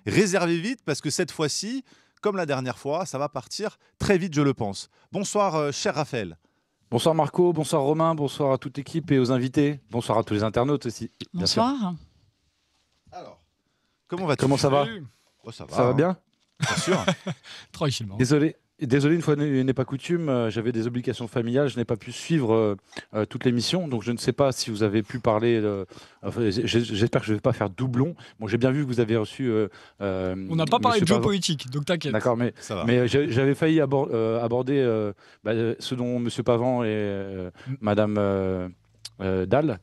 réservez vite parce que cette fois-ci, comme la dernière fois, ça va partir très vite, je le pense. Bonsoir, cher Raphaël. Bonsoir Marco, bonsoir Romain, bonsoir à toute l'équipe et aux invités. Bonsoir à tous les internautes aussi. Bien sûr. Bonsoir. Alors, comment vas-tu? Comment ça va? Oh, ça va, Ça va bien? bien sûr. Tranquillement. Désolé, une fois n'est pas coutume, j'avais des obligations familiales, je n'ai pas pu suivre toute l'émission, donc je ne sais pas si vous avez pu parler. J'espère que je ne vais pas faire doublon. Bon, j'ai bien vu que vous avez reçu. On n'a pas parlé de géopolitique, donc t'inquiète. D'accord, mais j'avais failli aborder ce dont M. Pavan et Mme Dalle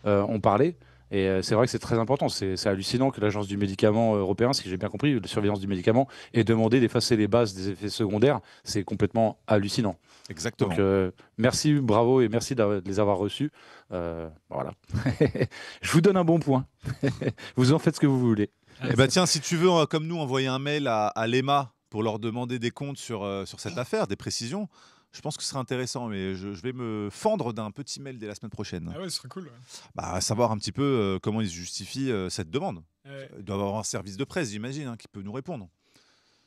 ont parlé. Et c'est vrai que c'est très important. C'est hallucinant que l'Agence du médicament européen, si j'ai bien compris, de surveillance du médicament, ait demandé d'effacer les bases des effets secondaires. C'est complètement hallucinant. Exactement. Donc, merci, bravo et merci de les avoir reçus. Voilà. Je vous donne un bon point. Vous en faites ce que vous voulez. Eh ben, tiens, si tu veux, comme nous, envoyer un mail à l'EMA pour leur demander des comptes sur cette affaire, des précisions, je pense que ce serait intéressant, mais je vais me fendre d'un petit mail dès la semaine prochaine. Ah ouais, ce serait cool. Ouais. Bah, savoir un petit peu comment ils justifient cette demande. Ouais. Il doit y avoir un service de presse, j'imagine, qui peut nous répondre.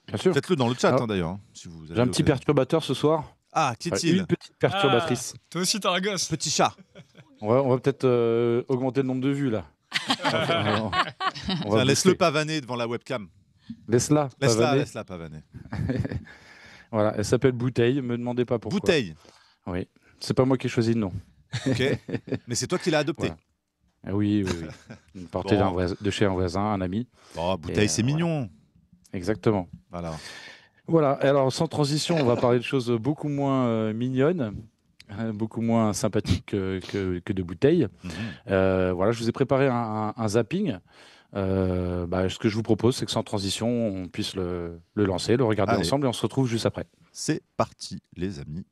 Bien sûr. Faites-le dans le chat, Alors, d'ailleurs. Si vous j'ai un petit perturbateur ce soir. Ah, qui est-il? Une petite perturbatrice. Toi aussi, t'as un gosse. Petit chat. On va peut-être augmenter le nombre de vues, là. Laisse-le pavaner devant la webcam. Laisse-la pavaner. Voilà, elle s'appelle Bouteille, me demandez pas pourquoi. Bouteille. Oui, c'est pas moi qui ai choisi le nom. Ok, mais c'est toi qui l'as adopté. Voilà. Oui. Une portée de chez un voisin, un ami. Oh, Bouteille, c'est mignon. Exactement. Voilà, alors sans transition, on va parler de choses beaucoup moins mignonnes, beaucoup moins sympathiques que de Bouteille. Voilà, je vous ai préparé un zapping. Ce que je vous propose, c'est que sans transition, on puisse le lancer, le regarder ensemble et on se retrouve juste après. C'est parti, les amis.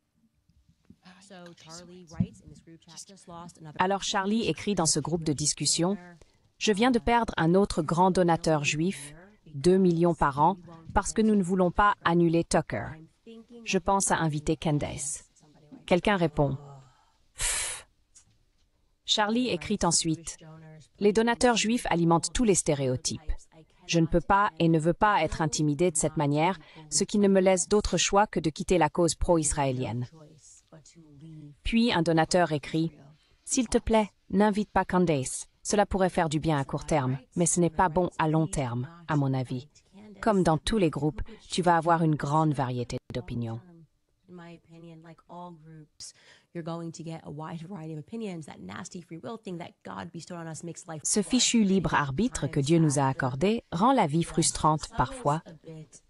Alors Charlie écrit dans ce groupe de discussion, « Je viens de perdre un autre grand donateur juif, 2 millions par an, parce que nous ne voulons pas annuler Tucker. Je pense à inviter Candace. » Quelqu'un répond, « Pfff. » Charlie écrit ensuite, « Les donateurs juifs alimentent tous les stéréotypes. Je ne peux pas et ne veux pas être intimidé de cette manière, ce qui ne me laisse d'autre choix que de quitter la cause pro-israélienne. » Puis un donateur écrit, « S'il te plaît, n'invite pas Candace. Cela pourrait faire du bien à court terme, mais ce n'est pas bon à long terme, à mon avis. Comme dans tous les groupes, tu vas avoir une grande variété d'opinions. » Ce fichu libre arbitre que Dieu nous a accordé rend la vie frustrante parfois,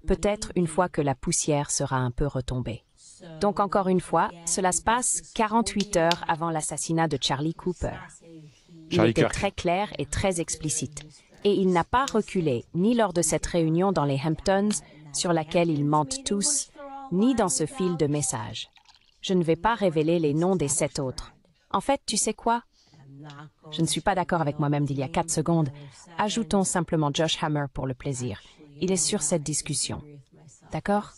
peut-être une fois que la poussière sera un peu retombée. Donc encore une fois, cela se passe 48 heures avant l'assassinat de Charlie Cooper. Il était très clair et très explicite, et il n'a pas reculé ni lors de cette réunion dans les Hamptons, sur laquelle ils mentent tous, ni dans ce fil de messages. Je ne vais pas révéler les noms des 7 autres. En fait, tu sais quoi? Je ne suis pas d'accord avec moi-même d'il y a 4 secondes. Ajoutons simplement Josh Hammer pour le plaisir. Il est sur cette discussion. D'accord?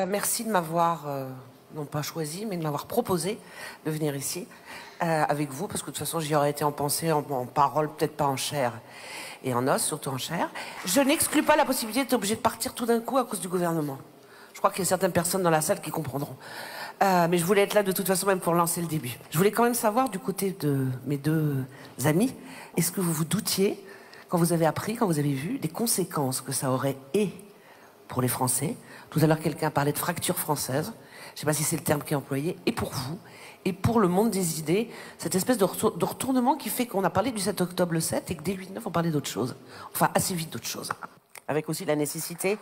Merci de m'avoir, non pas choisi, mais de m'avoir proposé de venir ici avec vous, parce que de toute façon, j'y aurais été en pensée, en parole, peut-être pas en chair et en os, surtout en chair. Je n'exclus pas la possibilité d'être obligé de partir tout d'un coup à cause du gouvernement. Je crois qu'il y a certaines personnes dans la salle qui comprendront. Mais je voulais être là de toute façon même pour lancer le début. Je voulais quand même savoir du côté de mes 2 amis, est-ce que vous vous doutiez, quand vous avez appris, quand vous avez vu, des conséquences que ça aurait pour les Français? Tout à l'heure, quelqu'un parlait de fracture française. Je ne sais pas si c'est le terme qui est employé. Et pour vous, et pour le monde des idées, cette espèce de retournement qui fait qu'on a parlé du 7 octobre le 7 et que dès le 8-9, on parlait d'autre chose. Enfin, assez vite d'autre chose. Avec aussi la nécessité,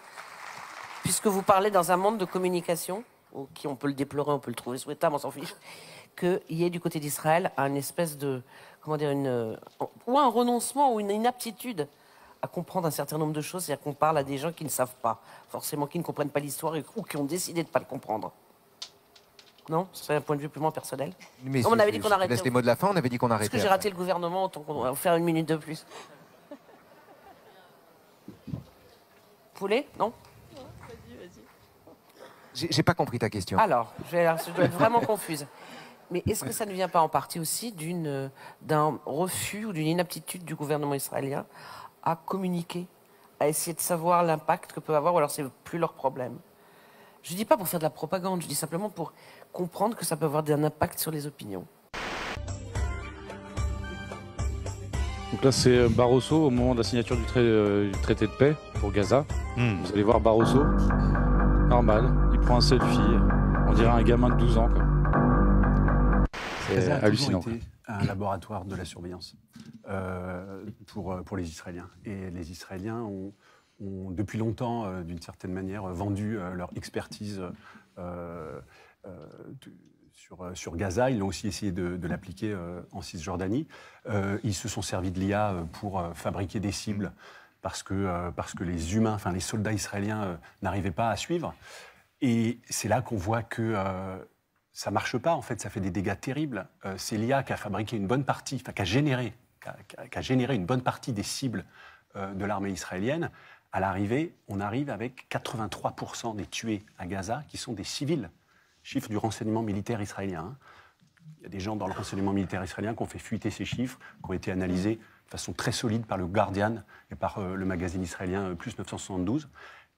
puisque vous parlez dans un monde de communication, qui on peut le déplorer, on peut le trouver souhaitable, on s'en fiche, qu'il y ait du côté d'Israël une espèce de, comment dire, ou un renoncement ou une inaptitude à comprendre un certain nombre de choses, c'est-à-dire qu'on parle à des gens qui ne savent pas, forcément qui ne comprennent pas l'histoire ou qui ont décidé de ne pas le comprendre. Non? C'est un point de vue purement personnel. Mais on avait dit qu'on arrêtait. Laisse les mots de la fin, on avait dit qu'on arrêtait. Parce que j'ai raté le gouvernement, autant qu'on va faire 1 minute de plus. Poulet? Non? J'ai pas compris ta question. Alors, je dois être vraiment confuse. Mais est-ce que ça ne vient pas en partie aussi d'un refus ou d'une inaptitude du gouvernement israélien à communiquer, à essayer de savoir l'impact que peut avoir, ou alors c'est plus leur problème? Je ne dis pas pour faire de la propagande, je dis simplement pour comprendre que ça peut avoir un impact sur les opinions. Donc là, c'est Barroso au moment de la signature du traité de paix pour Gaza. Vous allez voir Barroso, normal, il prend un selfie, on dirait un gamin de 12 ans. C'est hallucinant. Gaza a toujours été un laboratoire de la surveillance pour les Israéliens. Et les Israéliens ont depuis longtemps, d'une certaine manière, vendu leur expertise sur Gaza. Ils ont aussi essayé de l'appliquer en Cisjordanie. Ils se sont servis de l'IA pour fabriquer des cibles parce que les humains, enfin les soldats israéliens n'arrivaient pas à suivre. Et c'est là qu'on voit que ça marche pas. En fait, ça fait des dégâts terribles. C'est l'IA qui a fabriqué une bonne partie, enfin qui a généré une bonne partie des cibles de l'armée israélienne. À l'arrivée, on arrive avec 83% des tués à Gaza qui sont des civils. Chiffre du renseignement militaire israélien. Il y a des gens dans le renseignement militaire israélien qui ont fait fuiter ces chiffres, qui ont été analysés de façon très solide par le Guardian et par le magazine israélien Plus 972.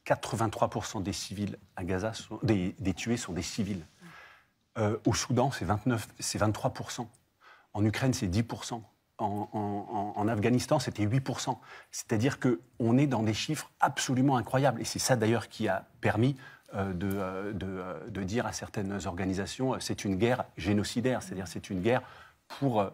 83% des civils à Gaza, des tués sont des civils. Au Soudan, c'est 23%. En Ukraine, c'est 10%. En Afghanistan, c'était 8%. C'est-à-dire qu'on est dans des chiffres absolument incroyables. Et c'est ça d'ailleurs qui a permis de dire à certaines organisations c'est une guerre génocidaire, c'est-à-dire c'est une guerre pour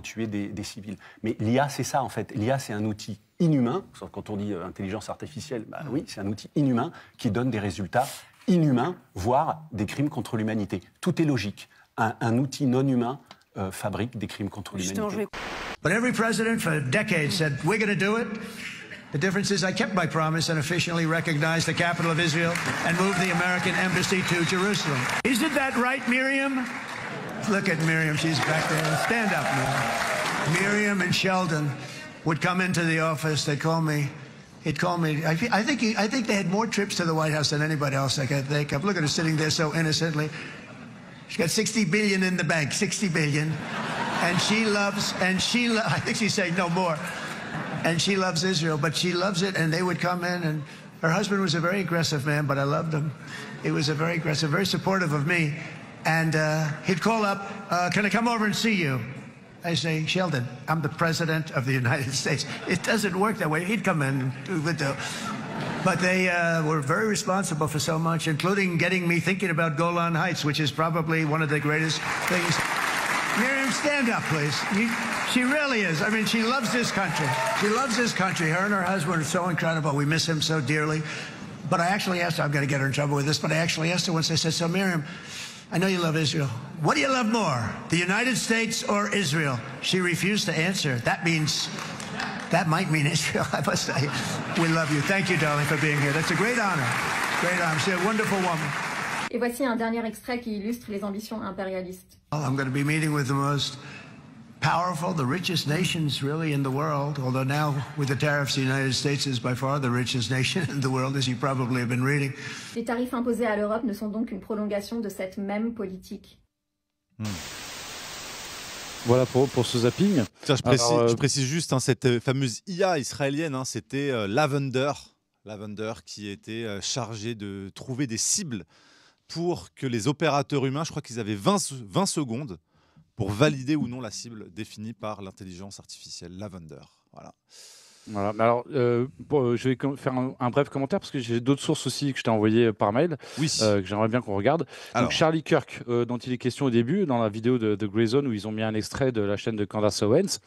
tuer des civils. Mais l'IA, c'est ça en fait. L'IA, c'est un outil inhumain. Quand on dit intelligence artificielle, bah oui, c'est un outil inhumain qui donne des résultats inhumains, voire des crimes contre l'humanité. Tout est logique. Un outil non humain fabrique des crimes contre l'humanité. But every president for decades said, we're going to do it. The difference is I kept my promise and officially recognized the capital of Israel and moved the American embassy to Jerusalem. Isn't that right, Miriam? Look at Miriam, she's back there. Stand up, Miriam. Miriam and Sheldon would come into the office, they'd call me. He'd call me. I think they had more trips to the White House than anybody else I could think of. Look at her sitting there so innocently. She's got 60 billion in the bank, 60 billion. And I think she's saying no more. And she loves Israel, but she loves it, and they would come in, and her husband was a very aggressive man, but I loved him. He was a very aggressive, very supportive of me. And he'd call up, can I come over and see you? I say, Sheldon, I'm the president of the United States. It doesn't work that way. He'd come in, but they were very responsible for so much, including getting me thinking about Golan Heights, which is probably one of the greatest things. Miriam, stand up, please. She really is. I mean, she loves this country. She loves this country. Her and her husband are so incredible. We miss him so dearly. But I actually asked her, I'm going to get her in trouble with this, but I actually asked her once, I said, so Miriam, I know you love Israel. What do you love more, the United States or Israel? She refused to answer. That might mean Israel, I must say. We love you. Thank you, darling, for being here. That's a great honor. Great honor. She's a wonderful woman. Et voici un dernier extrait qui illustre les ambitions impérialistes. I'm going to be meeting with the most powerful, the richest nations really in the world, although now with the tariffs the United States is by far the richest nation in the world, as you probably have been reading. Les tarifs imposés à l'Europe ne sont donc qu'une prolongation de cette même politique. Voilà pour ce zapping. Tiens, je précise juste, cette fameuse IA israélienne, c'était Lavender qui était chargé de trouver des cibles pour que les opérateurs humains, je crois qu'ils avaient 20 secondes pour valider ou non la cible définie par l'intelligence artificielle. Lavender, voilà. Voilà. Alors, je vais faire un bref commentaire parce que j'ai d'autres sources aussi que je t'ai envoyées par mail, que j'aimerais bien qu'on regarde. Donc, Charlie Kirk, dont il est question au début, dans la vidéo de Grey Zone où ils ont mis un extrait de la chaîne de Candace Owens.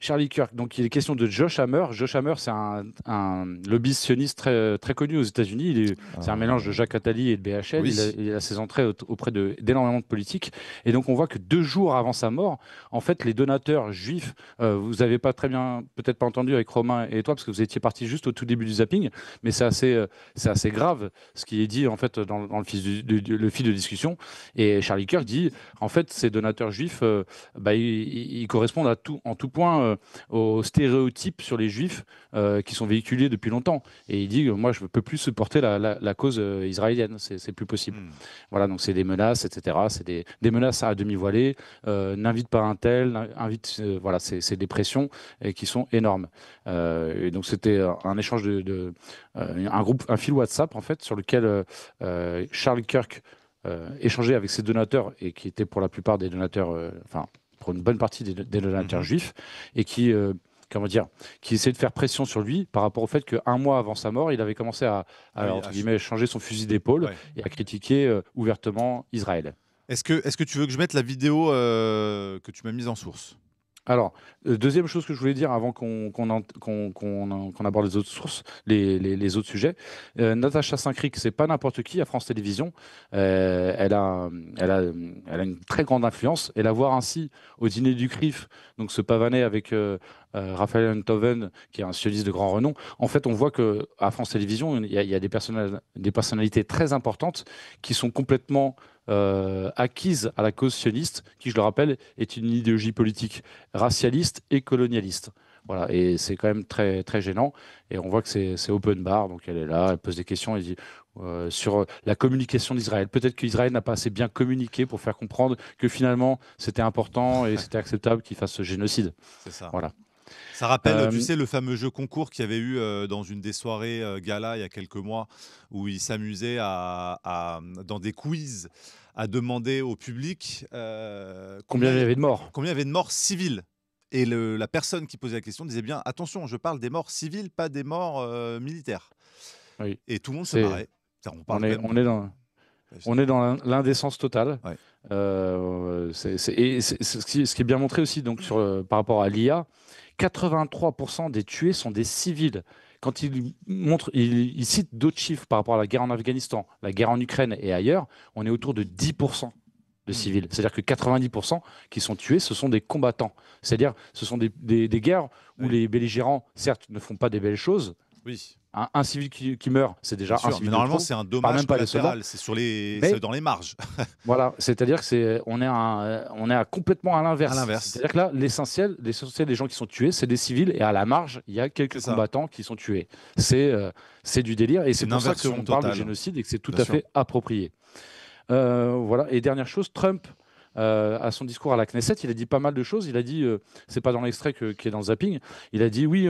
Charlie Kirk, donc il est question de Josh Hammer. Josh Hammer, c'est un lobbyiste sioniste très, très connu aux États-Unis. C'est un mélange de Jacques Attali et de BHL. Oui. Il a ses entrées auprès d'énormément de politiques. Et donc on voit que 2 jours avant sa mort, en fait, les donateurs juifs, vous n'avez pas très bien, peut-être pas entendu avec Romain et toi, parce que vous étiez partis juste au tout début du zapping, mais c'est assez grave ce qui est dit en fait dans le fil de discussion. Et Charlie Kirk dit, en fait, ces donateurs juifs, ils correspondent en tout point aux stéréotypes sur les juifs qui sont véhiculés depuis longtemps. Et il dit, moi, je ne peux plus supporter la cause israélienne, c'est plus possible. Voilà, donc c'est des menaces, etc. C'est des menaces à demi-voilées, n'invite pas un tel, voilà, c'est des pressions qui sont énormes. Et donc c'était un échange un fil WhatsApp, en fait, sur lequel Charles Kirk échanger avec ses donateurs, et qui étaient pour la plupart des donateurs, pour une bonne partie des donateurs juifs, et qui essayait de faire pression sur lui par rapport au fait qu'un mois avant sa mort, il avait commencé à entre guillemets, changer son fusil d'épaule et à critiquer ouvertement Israël. Est-ce que tu veux que je mette la vidéo que tu m'as mise en source ? Alors, deuxième chose que je voulais dire avant qu'on aborde les autres sources, les autres sujets, Natacha Saint-Cric, c'est pas n'importe qui à France Télévisions. Elle a une très grande influence. Et la voir ainsi au dîner du CRIF, donc se pavaner avec Raphaël Enthoven, qui est un sioniste de grand renom. En fait, on voit qu'à France Télévisions, il y a des personnalités très importantes qui sont complètement acquise à la cause sioniste, qui, je le rappelle, est une idéologie politique racialiste et colonialiste. Voilà, et c'est quand même très, très gênant. Et on voit que c'est open bar, donc elle est là, elle pose des questions, elle dit sur la communication d'Israël. Peut-être qu'Israël n'a pas assez bien communiqué pour faire comprendre que finalement c'était important et c'était acceptable qu'il fasse ce génocide. C'est ça. Voilà. Ça rappelle, tu sais, le fameux jeu concours qu'il y avait eu dans une des soirées gala il y a quelques mois, où ils s'amusaient dans des quiz à demander au public combien il y avait de morts. Combien il y avait de morts civiles. Et la personne qui posait la question disait bien, attention, je parle des morts civiles, pas des morts militaires. Oui. Et tout le monde se marrait. On est dans l'indécence totale. Ouais. Ce qui est bien montré aussi donc, par rapport à l'IA, 83% des tués sont des civils. Quand il cite d'autres chiffres par rapport à la guerre en Afghanistan, la guerre en Ukraine et ailleurs, on est autour de 10% de civils. C'est-à-dire que 90% qui sont tués, ce sont des combattants. C'est-à-dire ce sont des guerres où les belligérants, certes, ne font pas des belles choses. Oui. Un civil qui meurt, c'est déjà un civil. Mais normalement, c'est un dommage collatéral. C'est c'est dans les marges. Voilà, c'est-à-dire que on est complètement à l'inverse. C'est-à-dire que là, l'essentiel des gens qui sont tués, c'est des civils, et à la marge, il y a quelques combattants qui sont tués. C'est du délire, et c'est pour ça qu'on parle de génocide et que c'est tout à fait approprié. Voilà. Et dernière chose, Trump. À son discours à la Knesset, il a dit pas mal de choses. Il a dit, c'est pas dans l'extrait qui est dans le zapping, il a dit oui,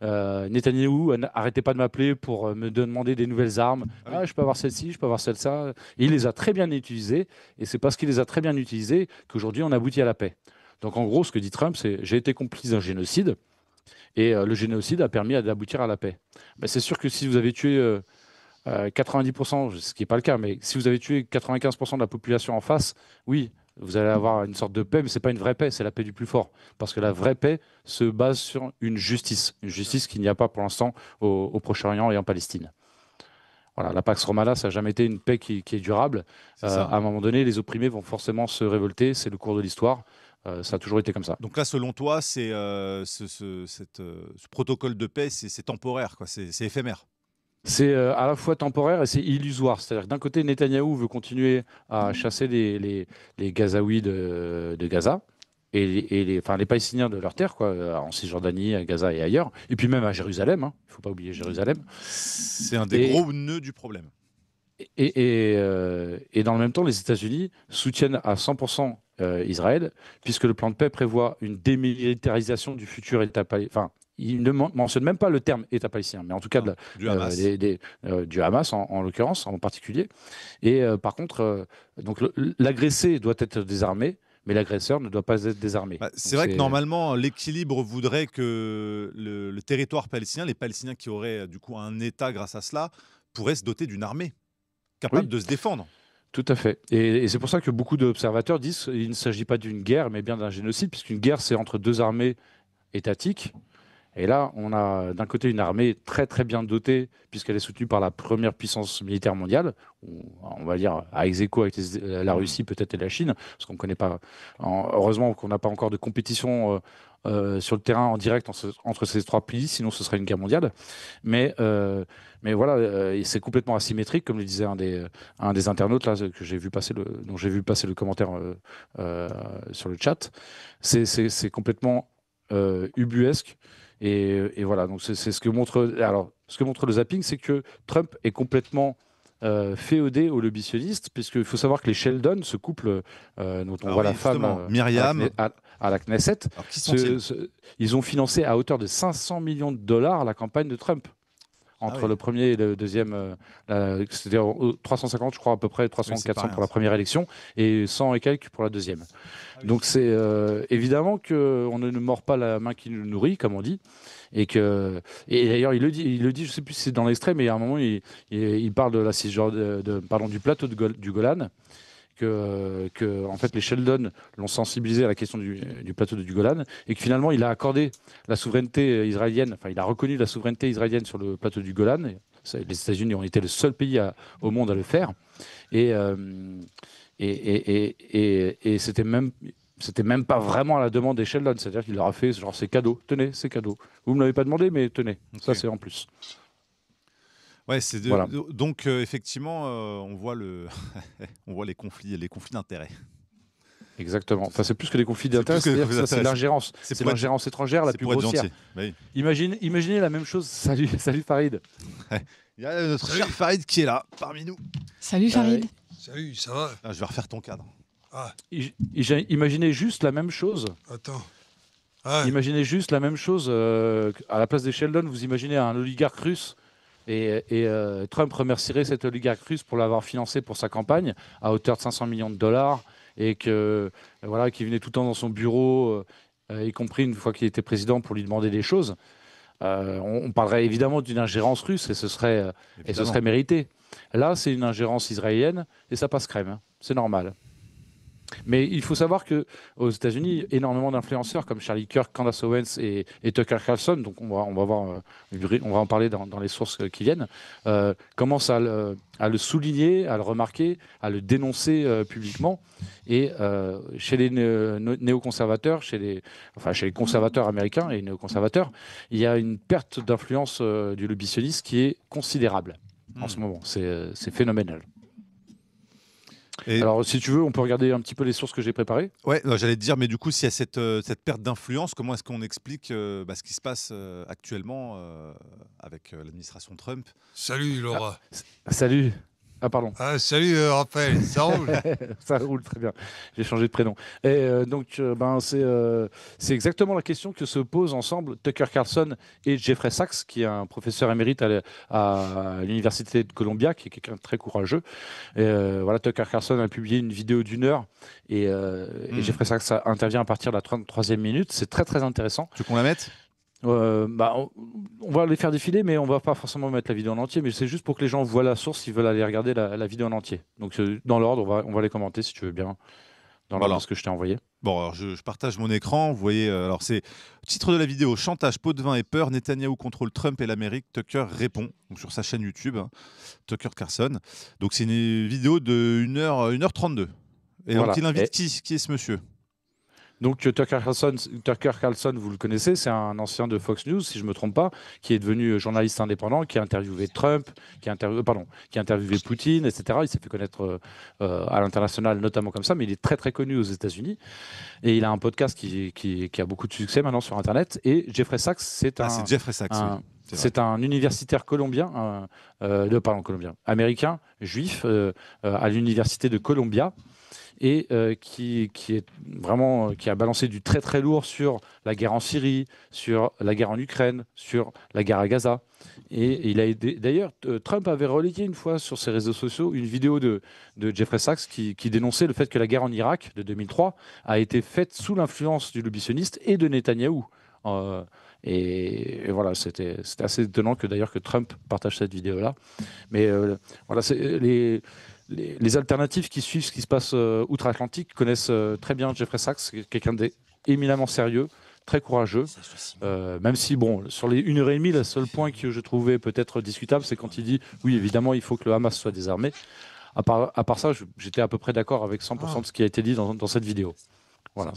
Netanyahou, arrêtez pas de m'appeler pour me demander des nouvelles armes. Je peux avoir celle-ci, je peux avoir celle-là. Et il les a très bien utilisées, et c'est parce qu'il les a très bien utilisées qu'aujourd'hui on aboutit à la paix. Donc en gros, ce que dit Trump, c'est j'ai été complice d'un génocide, et le génocide a permis d'aboutir à la paix. Ben, c'est sûr que si vous avez tué 90%, ce qui n'est pas le cas, mais si vous avez tué 95% de la population en face, oui, vous allez avoir une sorte de paix, mais ce n'est pas une vraie paix, c'est la paix du plus fort. Parce que la vraie paix se base sur une justice qu'il n'y a pas pour l'instant au Proche-Orient et en Palestine. Voilà, la Pax Romana, ça n'a jamais été une paix qui est durable. À un moment donné, les opprimés vont forcément se révolter, c'est le cours de l'histoire. Ça a toujours été comme ça. Donc là, selon toi, ce protocole de paix, c'est temporaire, quoi. C'est éphémère. C'est à la fois temporaire et c'est illusoire. C'est-à-dire que d'un côté, Netanyahou veut continuer à chasser les Gazaouis de Gaza et les Palestiniens de leur terre, quoi, en Cisjordanie, à Gaza et ailleurs, et puis même à Jérusalem. Il ne faut pas oublier Jérusalem. C'est un des gros nœuds du problème. Et dans le même temps, les États-Unis soutiennent à 100% Israël, puisque le plan de paix prévoit une démilitarisation du futur État palestinien. Il ne mentionne même pas le terme État palestinien, mais en tout cas du Hamas, du Hamas en l'occurrence, en particulier. Et par contre, donc l'agressé doit être désarmé, mais l'agresseur ne doit pas être désarmé. C'est vrai que normalement, l'équilibre voudrait que le territoire palestinien, les Palestiniens qui auraient du coup un État grâce à cela, pourraient se doter d'une armée capable de se défendre. Tout à fait. Et c'est pour ça que beaucoup d'observateurs disent qu'il ne s'agit pas d'une guerre, mais bien d'un génocide, puisqu'une guerre, c'est entre deux armées étatiques. Et là, on a d'un côté une armée très très bien dotée, puisqu'elle est soutenue par la première puissance militaire mondiale, on va dire à ex-aequo avec la Russie peut-être et la Chine, parce qu'on ne connaît pas. Heureusement qu'on n'a pas encore de compétition sur le terrain en direct entre ces trois pays, sinon ce serait une guerre mondiale. Mais voilà, c'est complètement asymétrique, comme le disait un des internautes là, dont j'ai vu passer le commentaire sur le chat. C'est complètement ubuesque. Et voilà, donc c'est ce que montre. Alors, ce que montre le zapping, c'est que Trump est complètement féodé aux lobby sionistes, puisqu'il faut savoir que les Sheldon, ce couple dont on voit la femme Myriam à la Knesset, alors, qui sont-ils ils ont financé à hauteur de 500 millions de dollars la campagne de Trump. Entre le premier et le deuxième, c'était 350, je crois, à peu près, 300, 400 pour la première élection, et 100 et quelques pour la deuxième. Donc c'est évidemment qu'on ne mord pas la main qui nous nourrit, comme on dit, et d'ailleurs il le dit, je ne sais plus si c'est dans l'extrait, mais à un moment il parle de la cisgenre, pardon, du plateau du Golan, que en fait les Sheldon l'ont sensibilisé à la question du plateau du Golan, et que finalement il a accordé la souveraineté israélienne, enfin il a reconnu la souveraineté israélienne sur le plateau du Golan. Les États-Unis ont été le seul pays au monde à le faire, et c'était même pas vraiment à la demande des Sheldon, c'est-à-dire qu'il leur a fait genre c'est cadeau, tenez, c'est cadeau. Vous me l'avez pas demandé, mais tenez, ça c'est en plus. Ouais, voilà. Donc effectivement, on voit on voit les conflits d'intérêts. Exactement. Enfin, c'est plus que des conflits d'intérêts, c'est l'ingérence. C'est l'ingérence étrangère la plus grossière. Oui. Imaginez la même chose. Salut Farid. Il y a notre cher Farid qui est là, parmi nous. Salut Farid. Salut, ça va? Je vais refaire ton cadre. Imaginez juste la même chose. Attends. Imaginez juste la même chose. À la place des Sheldon, vous imaginez un oligarque russe. Et Trump remercierait cet oligarque russe pour l'avoir financé pour sa campagne à hauteur de 500 millions de dollars, et que voilà, qui venait tout le temps dans son bureau, y compris une fois qu'il était président, pour lui demander des choses. On parlerait évidemment d'une ingérence russe, et ce serait mérité. Là, c'est une ingérence israélienne et ça passe crème. C'est normal. Mais il faut savoir qu'aux États-Unis, énormément d'influenceurs comme Charlie Kirk, Candace Owens et Tucker Carlson, donc on va en parler dans les sources qui viennent, commencent à le souligner, à le remarquer, à le dénoncer publiquement. Et chez les néoconservateurs, chez les conservateurs américains et néoconservateurs, il y a une perte d'influence du lobby sioniste qui est considérable en ce moment. C'est phénoménal. Alors, si tu veux, on peut regarder un petit peu les sources que j'ai préparées. Ouais, j'allais te dire, mais du coup, s'il y a cette perte d'influence, comment est-ce qu'on explique ce qui se passe actuellement avec l'administration Trump? Salut Laura. Salut. Ah, pardon. Salut Raphaël, ça roule? Ça roule très bien. J'ai changé de prénom. Et donc, c'est exactement la question que se posent ensemble Tucker Carlson et Jeffrey Sachs, qui est un professeur émérite à l'Université de Columbia, qui est quelqu'un de très courageux. Et voilà, Tucker Carlson a publié une vidéo d'1 heure, et Jeffrey Sachs intervient à partir de la 33e minute. C'est très, très intéressant. Tu veux qu'on la mette? On va les faire défiler, mais on va pas forcément mettre la vidéo en entier, mais c'est juste pour que les gens voient la source s'ils veulent aller regarder la vidéo en entier. Donc dans l'ordre, on va les commenter si tu veux bien, dans l'ordre de ce que je t'ai envoyé. Bon, alors je partage mon écran. Vous voyez, alors c'est titre de la vidéo: chantage, pot de vin et peur, Netanyahou contrôle Trump et l'Amérique. Tucker répond, donc sur sa chaîne YouTube, Tucker Carlson. Donc c'est une vidéo de 1h32. Et voilà. Donc il invite qui est ce monsieur? Donc Tucker Carlson, vous le connaissez, c'est un ancien de Fox News, si je ne me trompe pas, qui est devenu journaliste indépendant, qui a interviewé Trump, qui a interviewé Poutine, etc. Il s'est fait connaître à l'international, notamment comme ça, mais il est très très connu aux États-Unis. Et il a un podcast qui a beaucoup de succès maintenant sur Internet. Et Jeffrey Sachs, c'est un universitaire américain, juif, à l'université de Columbia. Et qui a balancé du très très lourd sur la guerre en Syrie, sur la guerre en Ukraine, sur la guerre à Gaza. Et il a aidé. D'ailleurs, Trump avait relayé une fois sur ses réseaux sociaux une vidéo de Jeffrey Sachs qui dénonçait le fait que la guerre en Irak de 2003 a été faite sous l'influence du lobby sioniste et de Netanyahou. Et voilà, c'était assez étonnant que Trump partage cette vidéo-là. Mais voilà, c'est les alternatives qui suivent ce qui se passe outre-Atlantique connaissent très bien Jeffrey Sachs, quelqu'un d'éminemment sérieux, très courageux. Même si, bon, sur les 1h30, le seul point que je trouvais peut-être discutable, c'est quand il dit oui, évidemment, il faut que le Hamas soit désarmé. À part ça, j'étais à peu près d'accord avec 100% de ce qui a été dit dans cette vidéo. Voilà,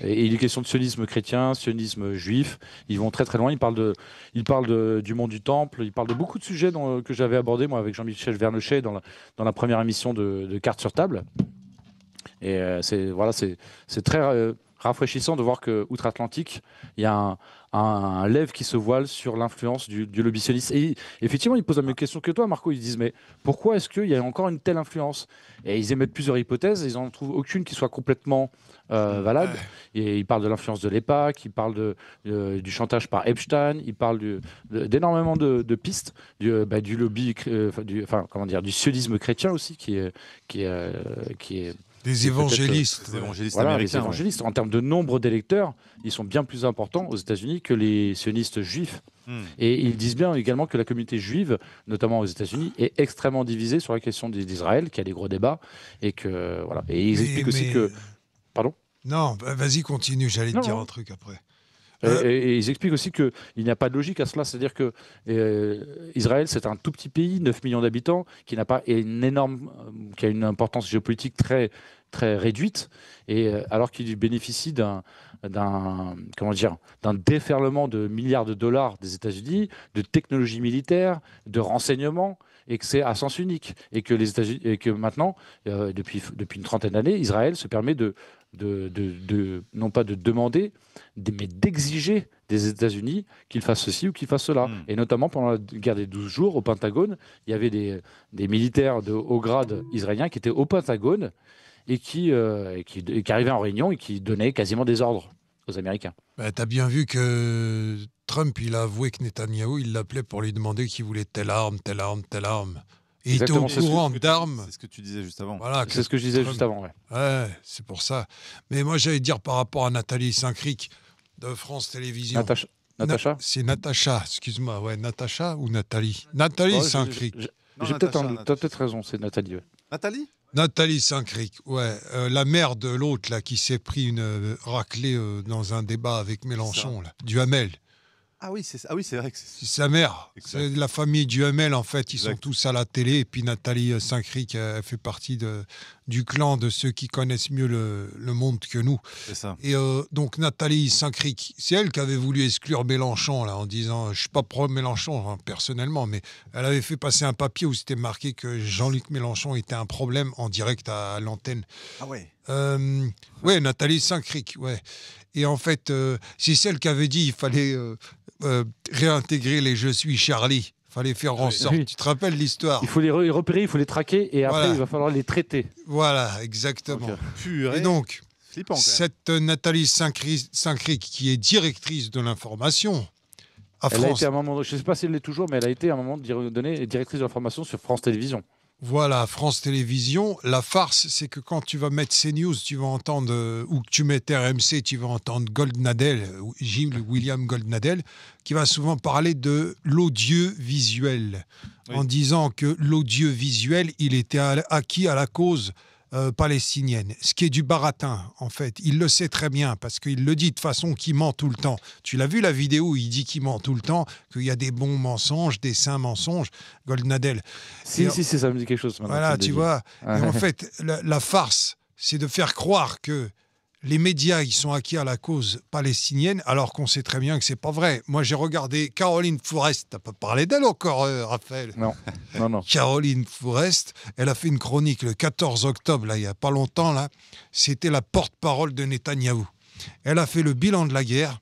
et il est question de sionisme chrétien, sionisme juif. Ils vont très très loin. Ils parlent du monde du temple. Ils parlent de beaucoup de sujets que j'avais abordés moi avec Jean-Michel Vernochet dans la première émission de Cartes sur table. Et c'est très rafraîchissant de voir que outre-Atlantique, il y a un lève qui se voile sur l'influence du lobby sioniste. Et effectivement, ils posent la même question que toi, Marco. Ils disent mais pourquoi est-ce qu'il y a encore une telle influence? Et ils émettent plusieurs hypothèses. Ils n'en trouvent aucune qui soit complètement valable. Et ils parlent de l'influence de l'EPAC, ils parlent du chantage par Epstein, ils parlent d'énormément de pistes, du lobby, du sionisme chrétien aussi, qui est des évangélistes. Les évangélistes. En termes de nombre d'électeurs, ils sont bien plus importants aux États-Unis que les sionistes juifs. Et ils disent bien également que la communauté juive, notamment aux États-Unis, est extrêmement divisée sur la question d'Israël, qu'il y a des gros débats. Et ils expliquent aussi que... Pardon ? Non, vas-y, continue, j'allais te dire un truc après. Et ils expliquent aussi qu'il n'y a pas de logique à cela, c'est-à-dire que Israël, c'est un tout petit pays, 9 millions d'habitants, qui n'a pas qui a une importance géopolitique très, très réduite, et alors qu'il bénéficie d'un déferlement de milliards de dollars des États-Unis, de technologie militaire, de renseignements, et que c'est à sens unique, et que maintenant, depuis une trentaine d'années, Israël se permet non pas de demander, mais d'exiger des États-Unis qu'ils fassent ceci ou qu'ils fassent cela. Et notamment pendant la guerre des 12 jours, au Pentagone, il y avait des militaires de haut grade israéliens qui étaient au Pentagone et qui arrivaient en réunion et qui donnaient quasiment des ordres aux Américains. T'as bien vu que Trump, il a avoué que Netanyahou, il l'appelait pour lui demander qu'il voulait telle arme, telle arme, telle arme. Et il était au courant d'armes. C'est ce que tu disais juste avant. Voilà, c'est ce que je disais juste avant. Ouais, c'est pour ça. Mais moi, j'allais dire par rapport à Nathalie Saint-Cric de France Télévisions. Natacha c'est Natacha, excuse-moi. Ouais, Natacha ou Nathalie Saint-Cric. J'ai peut-être raison, c'est Nathalie. Ouais. Nathalie Saint-Cric, ouais. La mère de l'autre là, qui s'est pris une raclée dans un débat avec Mélenchon, là, Duhamel. Ah oui, c'est vrai que c'est sa mère. Exact. C'est la famille Duhamel, en fait. Ils sont tous à la télé. Et puis Nathalie Saint-Cric fait partie du clan de ceux qui connaissent mieux le monde que nous. C'est ça. Et donc Nathalie Saint-Cric, c'est elle qui avait voulu exclure Mélenchon là, en disant, je ne suis pas pro Mélenchon personnellement, mais elle avait fait passer un papier où c'était marqué que Jean-Luc Mélenchon était un problème en direct à l'antenne. Ah ouais. Ouais, Nathalie Saint-Cric, ouais. Et en fait, c'est celle qui avait dit qu'il fallait réintégrer les Je suis Charlie. Il fallait faire en sorte. Oui. Tu te rappelles l'histoire? Il faut les repérer, il faut les traquer et après, il va falloir les traiter. Voilà, exactement. Okay. Et donc, flippant, cette Nathalie Saint-Cric qui est directrice de l'information à elle France... a été à un moment, je ne sais pas si elle l'est toujours, mais elle a été à un moment donné directrice de l'information sur France Télévisions. Voilà, France Télévisions. La farce, c'est que quand tu vas mettre CNews, tu vas entendre, ou que tu mets RMC, tu vas entendre Goldnadel, William Goldnadel, qui va souvent parler de l'audiovisuel, en disant que l'audiovisuel, il était acquis à la cause palestinienne, ce qui est du baratin, en fait. Il le sait très bien, parce qu'il le dit de façon qu'il ment tout le temps. Tu l'as vu, la vidéo où il dit qu'il ment tout le temps, qu'il y a des bons mensonges, des sains mensonges, Goldnadel. Si, ça me dit quelque chose. Voilà, tu vois. Et en fait, la farce, c'est de faire croire que les médias, ils sont acquis à la cause palestinienne, alors qu'on sait très bien que c'est pas vrai. Moi, j'ai regardé Caroline Fourest. T'as pas parlé d'elle encore, Raphaël? Non. Caroline Fourest, elle a fait une chronique le 14 octobre, là, il y a pas longtemps, là. C'était la porte-parole de Netanyahou. Elle a fait le bilan de la guerre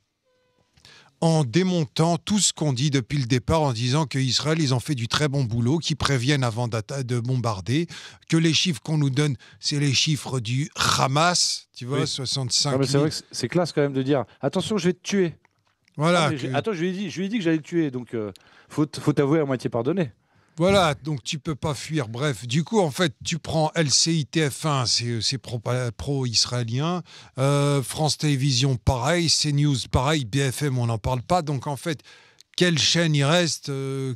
en démontant tout ce qu'on dit depuis le départ, en disant qu'Israël, ils ont fait du très bon boulot, qu'ils préviennent avant de bombarder, que les chiffres qu'on nous donne, c'est les chiffres du Hamas, tu vois, 65 000. C'est vrai que c'est classe quand même de dire « Attention, je vais te tuer ». Voilà. Attends, je lui ai dit que j'allais te tuer, donc faut t'avouer à moitié pardonner. Voilà, donc tu peux pas fuir. Bref, du coup, en fait, tu prends LCI TF1, c'est pro-israélien. France Télévisions, pareil. CNews, pareil. BFM, on n'en parle pas. Donc, en fait, quelle chaîne il reste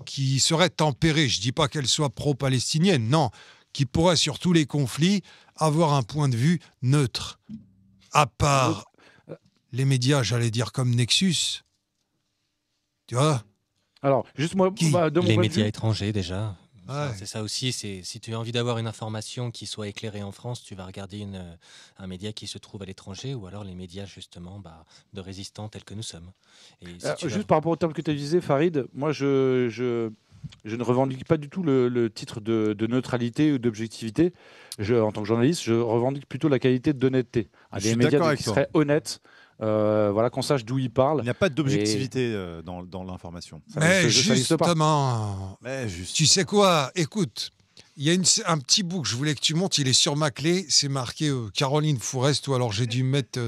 qui serait tempérée? Je dis pas qu'elle soit pro-palestinienne, non. Qui pourrait, sur tous les conflits, avoir un point de vue neutre. À part les médias, j'allais dire comme Nexus. Tu vois? Alors, juste moi, de mon les point médias de vue, étrangers déjà. Ouais. C'est ça aussi. Si tu as envie d'avoir une information qui soit éclairée en France, tu vas regarder un média qui se trouve à l'étranger, ou alors les médias justement de résistants tels que nous sommes. Et juste par rapport au terme que tu as utilisé, Farid, moi je Je ne revendique pas du tout le titre de neutralité ou d'objectivité. En tant que journaliste, je revendique plutôt la qualité d'honnêteté. Des médias qui seraient honnêtes, qu'on sache d'où ils parlent. Il n'y a pas d'objectivité dans l'information. Mais justement, tu sais quoi? Écoute, il y a un petit bout que je voulais que tu montes, il est sur ma clé, c'est marqué Caroline Fourest, ou alors j'ai dû mettre...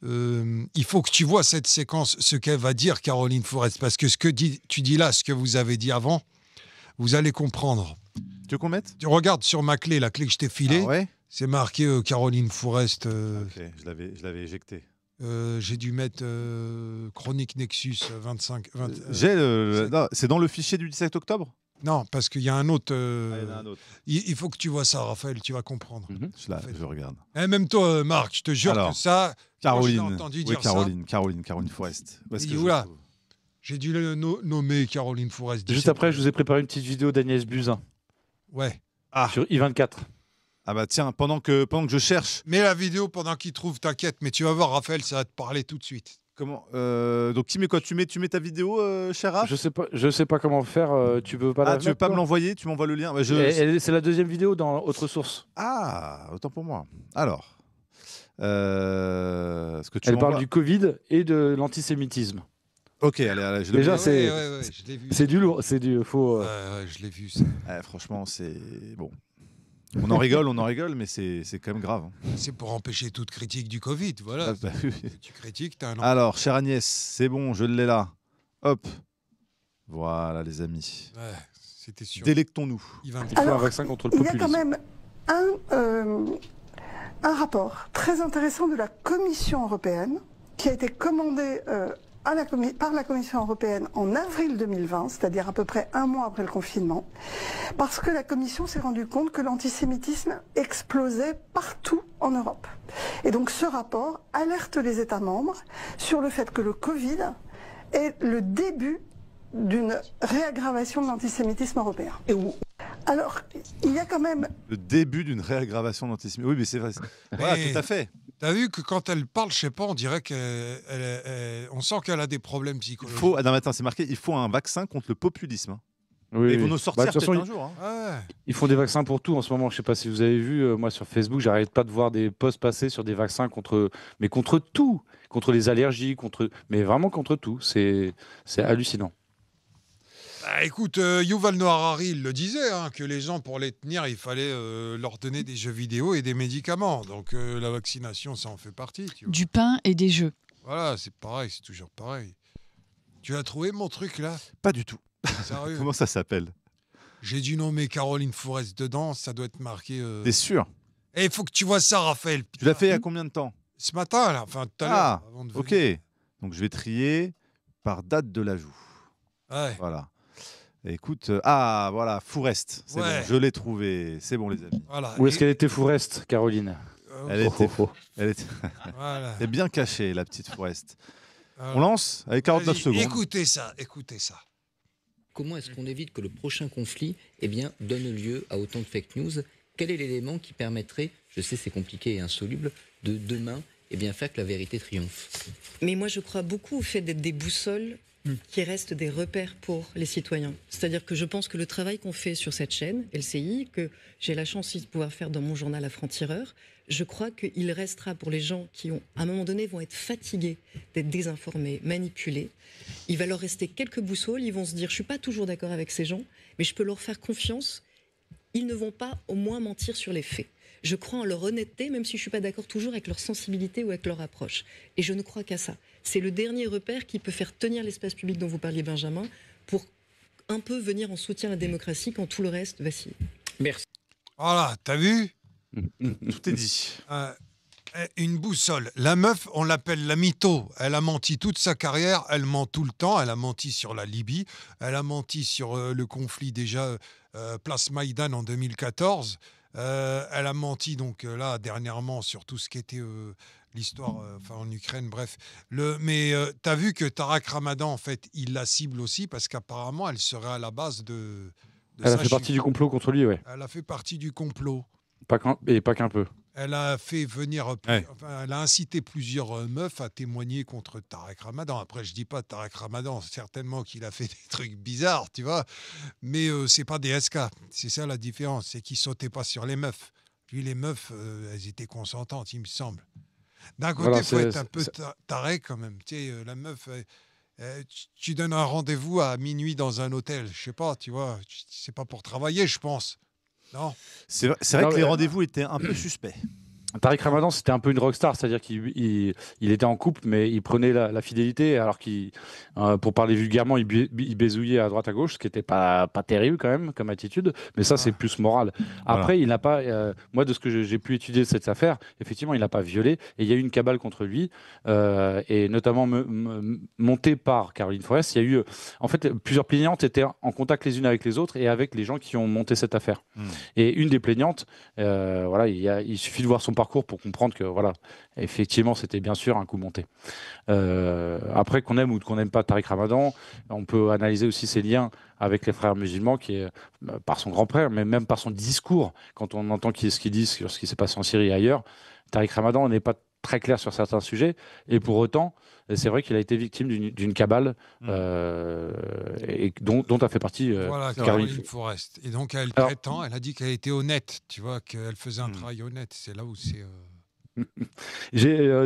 il faut que tu vois cette séquence, ce qu'elle va dire, Caroline Fourest, parce que tu dis là, ce que vous avez dit avant, vous allez comprendre. Tu veux qu'on mette? Tu regardes sur ma clé, la clé que je t'ai filée, c'est marqué Caroline Fourest. Ok, je l'avais éjecté. J'ai dû mettre Chronique Nexus 25. Non, c'est dans le fichier du 17 octobre? Non, parce qu'il y a un autre. Il y en a un autre. Il faut que tu vois ça, Raphaël, tu vas comprendre. Je regarde. Et même toi, Marc, je te jure que ça. Caroline. Moi, entendu dire Caroline Fourest. J'ai dû le nommer Caroline Fourest. Juste après, je vous ai préparé une petite vidéo d'Agnès Buzyn. Ouais. Sur I24. Ah bah tiens, pendant que je cherche. Mets la vidéo pendant qu'il trouve, t'inquiète, mais tu vas voir, Raphaël, ça va te parler tout de suite. Comment donc qui met quoi? Tu mets ta vidéo, cher Raph? Je sais pas comment faire. Tu veux pas tu veux pas me l'envoyer? Tu m'envoies le lien. C'est la deuxième vidéo dans Autre Source. Ah, autant pour moi. Alors, elle parle du Covid et de l'antisémitisme. Ok, allez, je l'ai déjà, vu. C'est du lourd, c'est du faux. Je l'ai vu. Ça. Franchement, c'est bon. On en rigole, mais c'est quand même grave. C'est pour empêcher toute critique du Covid, voilà. Tu critiques, t'as un... Alors, chère Agnès, c'est bon, je l'ai là. Hop. Voilà, les amis. Ouais, c'était sûr. Délectons-nous. Il faut un vaccin contre le populisme. Il y a quand même un rapport très intéressant de la Commission européenne qui a été commandé par la Commission européenne en avril 2020, c'est-à-dire à peu près un mois après le confinement, parce que la Commission s'est rendue compte que l'antisémitisme explosait partout en Europe. Et donc ce rapport alerte les États membres sur le fait que le Covid est le début d'une réaggravation de l'antisémitisme européen. Alors, il y a quand même... Le début d'une réaggravation de l'antisémitisme. Oui, mais c'est vrai. Voilà, tout à fait. T'as vu que quand elle parle, je sais pas, on dirait on sent qu'elle a des problèmes psychologiques. Non, mais attends, c'est marqué, il faut un vaccin contre le populisme. Oui, ils vont nous sortir peut-être un jour. Ils font des vaccins pour tout en ce moment. Je sais pas si vous avez vu, moi sur Facebook, j'arrête pas de voir des posts passer sur des vaccins contre tout, contre les allergies, mais vraiment contre tout. C'est hallucinant. Bah, écoute, Yuval Noah Harari, il le disait, que les gens, pour les tenir, il fallait leur donner des jeux vidéo et des médicaments. Donc la vaccination, ça en fait partie. Tu vois. Du pain et des jeux. Voilà, c'est pareil, c'est toujours pareil. Tu as trouvé mon truc, là? Pas du tout. Sérieux? Comment ça s'appelle? J'ai dû nommer Caroline Fourest dedans, ça doit être marqué... T'es sûr? Et il faut que tu vois ça, Raphaël. Tu l'as fait il y a combien de temps? Ce matin, là, enfin tout à l'heure. Ah, ok. Donc je vais trier par date de l'ajout. Ouais. Voilà. Écoute, voilà, Fourest. C'est bon, je l'ai trouvé. C'est bon, les amis. Voilà. Où est-ce qu'elle était Fourest, Caroline? Elle était voilà. Elle est bien cachée, la petite Fourest. On lance avec 49 secondes. Écoutez ça. Comment est-ce qu'on évite que le prochain conflit donne lieu à autant de fake news? Quel est l'élément qui permettrait, je sais c'est compliqué et insoluble, de demain faire que la vérité triomphe? Mais moi je crois beaucoup au fait d'être des boussoles qui restent des repères pour les citoyens. C'est-à-dire que je pense que le travail qu'on fait sur cette chaîne, LCI, que j'ai la chance de pouvoir faire dans mon journal à Franc-Tireur, je crois qu'il restera pour les gens qui, à un moment donné, vont être fatigués d'être désinformés, manipulés. Il va leur rester quelques boussoles, ils vont se dire « je ne suis pas toujours d'accord avec ces gens, mais je peux leur faire confiance, ils ne vont pas au moins mentir sur les faits ». Je crois en leur honnêteté, même si je ne suis pas d'accord toujours avec leur sensibilité ou avec leur approche. Et je ne crois qu'à ça. C'est le dernier repère qui peut faire tenir l'espace public dont vous parliez, Benjamin, pour un peu venir en soutien à la démocratie quand tout le reste vacille. Merci. Voilà, t'as vu? Tout est dit. Une boussole. La meuf, on l'appelle la mytho. Elle a menti toute sa carrière, elle ment tout le temps. Elle a menti sur la Libye, elle a menti sur le conflit déjà place Maïdan en 2014. Elle a menti donc là dernièrement sur tout ce qui était l'histoire en Ukraine, bref. Mais t'as vu que Tarak Ramadan, en fait, il la cible aussi parce qu'apparemment, elle serait à la base de elle a fait partie du complot contre lui, ouais. Elle a fait partie du complot. Pas qu'un peu. Elle a fait venir, enfin, elle a incité plusieurs meufs à témoigner contre Tarek Ramadan. Après, je dis pas Tarek Ramadan, certainement qu'il a fait des trucs bizarres, tu vois, mais c'est pas des SK. C'est ça la différence, c'est qu'il sautait pas sur les meufs. Lui, les meufs, elles étaient consentantes, il me semble. D'un côté, il faut être un peu taré quand même. Tu sais, la meuf, tu donnes un rendez-vous à minuit dans un hôtel, je sais pas, tu vois, c'est pas pour travailler, je pense. Non. C'est vrai que les rendez-vous étaient un peu suspects. Tarek Ramadan, c'était un peu une rockstar, c'est-à-dire qu'il était en couple, mais il prenait la fidélité, alors qu'il, pour parler vulgairement, il baisouillait à droite à gauche, ce qui n'était pas terrible quand même comme attitude, mais ça c'est plus moral. Après, il n'a pas, moi de ce que j'ai pu étudier de cette affaire, effectivement, il n'a pas violé, et il y a eu une cabale contre lui, et notamment montée par Caroline Forest. Il y a eu, en fait, plusieurs plaignantes étaient en contact les unes avec les autres et avec les gens qui ont monté cette affaire. Et une des plaignantes, voilà, il suffit de voir son parcours pour comprendre que voilà, effectivement, c'était bien sûr un coup monté. Après, qu'on aime ou qu'on n'aime pas Tarek Ramadan, on peut analyser aussi ses liens avec les frères musulmans, qui est par son grand-père, mais même par son discours, quand on entend ce qu'il dit sur ce qui s'est passé en Syrie et ailleurs. Tarek Ramadan n'est pas très clair sur certains sujets, et pour autant, c'est vrai qu'il a été victime d'une cabale et dont a fait partie voilà, Caroline Forest. Et donc, elle prétend, elle a dit qu'elle était honnête, tu vois, qu'elle faisait un travail honnête. C'est là où c'est...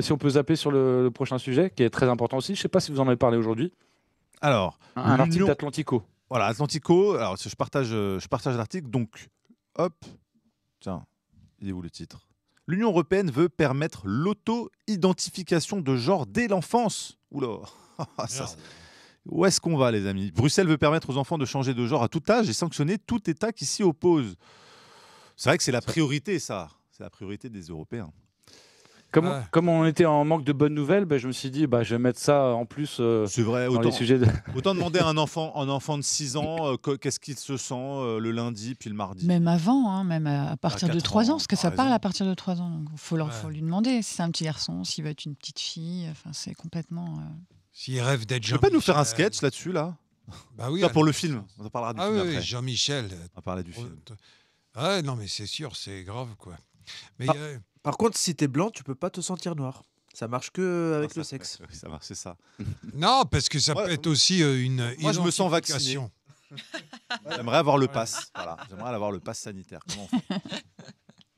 si on peut zapper sur le prochain sujet, qui est très important aussi, je ne sais pas si vous en avez parlé aujourd'hui. Alors, un article d'Atlantico. Voilà, Atlantico. Alors, je partage l'article. Donc, hop, tiens, il est où le titre ? L'Union européenne veut permettre l'auto-identification de genre dès l'enfance. Oula, où est-ce qu'on va, les amis ? Bruxelles veut permettre aux enfants de changer de genre à tout âge et sanctionner tout État qui s'y oppose. C'est vrai que c'est la priorité, ça. C'est la priorité des Européens. Comme on était en manque de bonnes nouvelles, je me suis dit, je vais mettre ça en plus c'est vrai, dans les sujets. Autant demander à un enfant de 6 ans qu'est-ce qu'il se sent le lundi puis le mardi. Même avant, même à partir de 3 ans, parce que ça parle à partir de 3 ans. Il faut lui demander si c'est un petit garçon, s'il va être une petite fille. Enfin, c'est complètement... S'il rêve d'être Jean-Michel... Tu peux pas nous faire un sketch là-dessus, là ? Bah oui. Ça, pour le film. On en parlera du film après. Oui, Jean-Michel. On va parler du film. Ah non, mais c'est sûr, c'est grave, quoi. Mais... Par contre, si t'es blanc, tu peux pas te sentir noir. Ça marche que avec le sexe. Oui, ça marche, c'est ça. Non, parce que ça peut être aussi une. Moi, je me sens vacciné. J'aimerais avoir le pass. Voilà, j'aimerais avoir le pass sanitaire. Comment on fait ?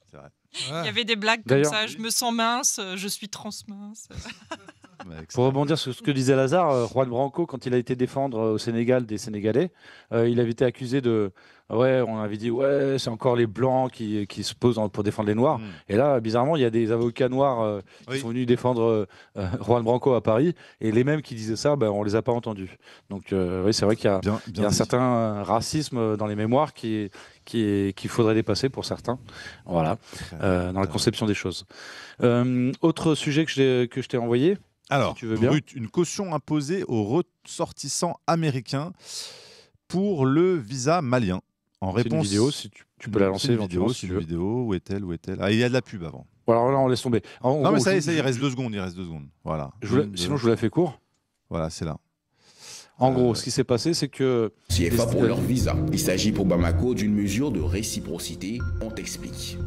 C'est vrai. Il y avait des blagues comme ça. Je me sens mince, je suis trans-mince. Pour rebondir sur ce que disait Lazare, Juan Branco, quand il a été défendre au Sénégal des Sénégalais, il avait été accusé de... Ouais, on avait dit, c'est encore les Blancs qui se posent pour défendre les Noirs. Et là, bizarrement, il y a des avocats noirs qui sont venus défendre Juan Branco à Paris. Et les mêmes qui disaient ça, on ne les a pas entendus. Donc, oui, c'est vrai qu'il y a un certain racisme dans les mémoires qu'il faudrait dépasser pour certains. Voilà, dans la conception des choses. Autre sujet que je t'ai envoyé. Alors, si tu veux bien. Brut, une caution imposée aux ressortissants américains pour le visa malien. En réponse, une vidéo, si tu peux la lancer éventuellement. C'est une vidéo, où est-elle Ah, il y a de la pub avant. Alors là, on laisse tomber. Non, mais ça y est, il reste 2 secondes. Voilà. Sinon, je vous la fais court. Voilà, c'est là. En gros, ce qui s'est passé, c'est que... CFA pour leur visa. Il s'agit pour Bamako d'une mesure de réciprocité. On t'explique.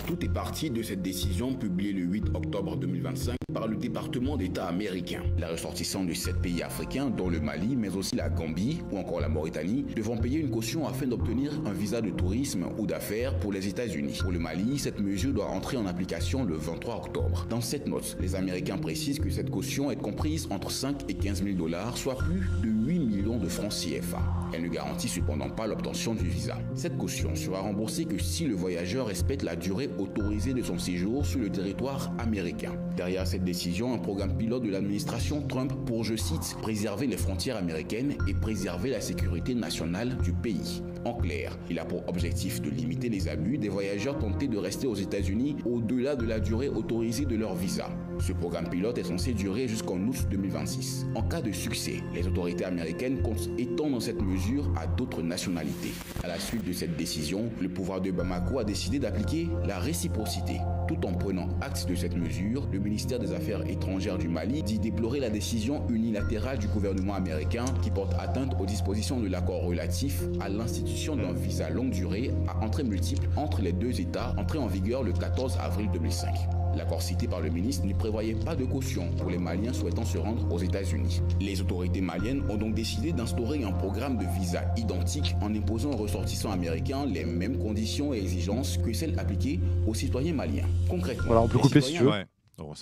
Tout est parti de cette décision publiée le 8 octobre 2025 par le département d'État américain. Les ressortissants de 7 pays africains, dont le Mali, mais aussi la Gambie ou encore la Mauritanie, devront payer une caution afin d'obtenir un visa de tourisme ou d'affaires pour les États-Unis. Pour le Mali, cette mesure doit entrer en application le 23 octobre. Dans cette note, les Américains précisent que cette caution est comprise entre 5 et 15 000 $, soit plus de 8 millions de francs CFA. Elle ne garantit cependant pas l'obtention du visa. Cette caution sera remboursée que si le voyageur respecte la durée autorisée de son séjour sur le territoire américain. Derrière cette décision, un programme pilote de l'administration Trump pour, je cite, préserver les frontières américaines et préserver la sécurité nationale du pays. En clair, il a pour objectif de limiter les abus des voyageurs tentés de rester aux États-Unis au-delà de la durée autorisée de leur visa. Ce programme pilote est censé durer jusqu'en août 2026. En cas de succès, les autorités américaines comptent étendre cette mesure à d'autres nationalités. À la suite de cette décision, le pouvoir de Bamako a décidé d'appliquer la réciprocité. Tout en prenant acte de cette mesure, le ministère des Affaires étrangères du Mali dit déplorer la décision unilatérale du gouvernement américain qui porte atteinte aux dispositions de l'accord relatif à l'institution d'un visa longue durée à entrée multiple entre les deux États, entré en vigueur le 14 avril 2005. L'accord cité par le ministre ne prévoyait pas de caution pour les Maliens souhaitant se rendre aux États-Unis. Les autorités maliennes ont donc décidé d'instaurer un programme de visa identique en imposant aux ressortissants américains les mêmes conditions et exigences que celles appliquées aux citoyens maliens. Concrètement, voilà, on peut couper si tu veux. Ouais.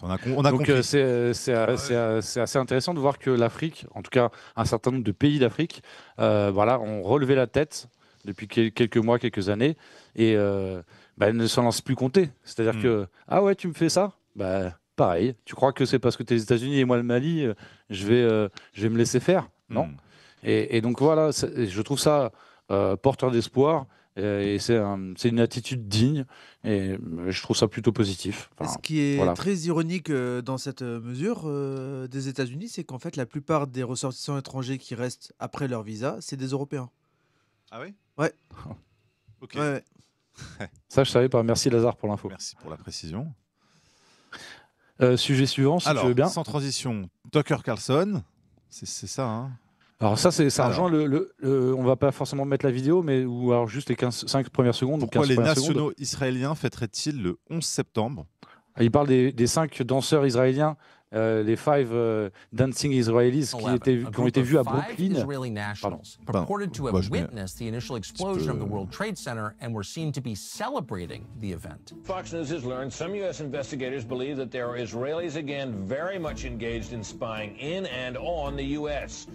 On a compris. C'est assez intéressant de voir que l'Afrique, en tout cas un certain nombre de pays d'Afrique, ont relevé la tête depuis quelques mois, quelques années, et ne s'en lancent plus compter. C'est-à-dire que, ah ouais, tu me fais ça ? Pareil. Tu crois que c'est parce que tu es les États-Unis et moi le Mali, je vais me laisser faire ? Non. Et donc voilà, je trouve ça porteur d'espoir. Et c'est une attitude digne et je trouve ça plutôt positif. Enfin, ce qui est très ironique dans cette mesure des États-Unis, c'est qu'en fait la plupart des ressortissants étrangers qui restent après leur visa, c'est des Européens. Ah oui ? Ouais. Ok. Ouais. Ça, je savais pas. Merci Lazare pour l'info. Merci pour la précision. Sujet suivant, si alors, tu veux bien. Sans transition, Tucker Carlson, c'est ça, hein. Alors ça rejoint on va pas forcément mettre la vidéo, mais ou alors juste les 5 premières secondes. Pourquoi les nationaux secondes. Israéliens fêteraient-ils le 11 septembre ? Il parle des 5 danseurs israéliens, les 5 dancing Israelis qui ont été vus à Brooklyn. Purported to have witnessed the initial explosion of the World Trade Center and were seen to be celebrating the event. Fox News has learned some U.S. investigators believe that there are Israelis again very much engaged in spying in and on the U.S.,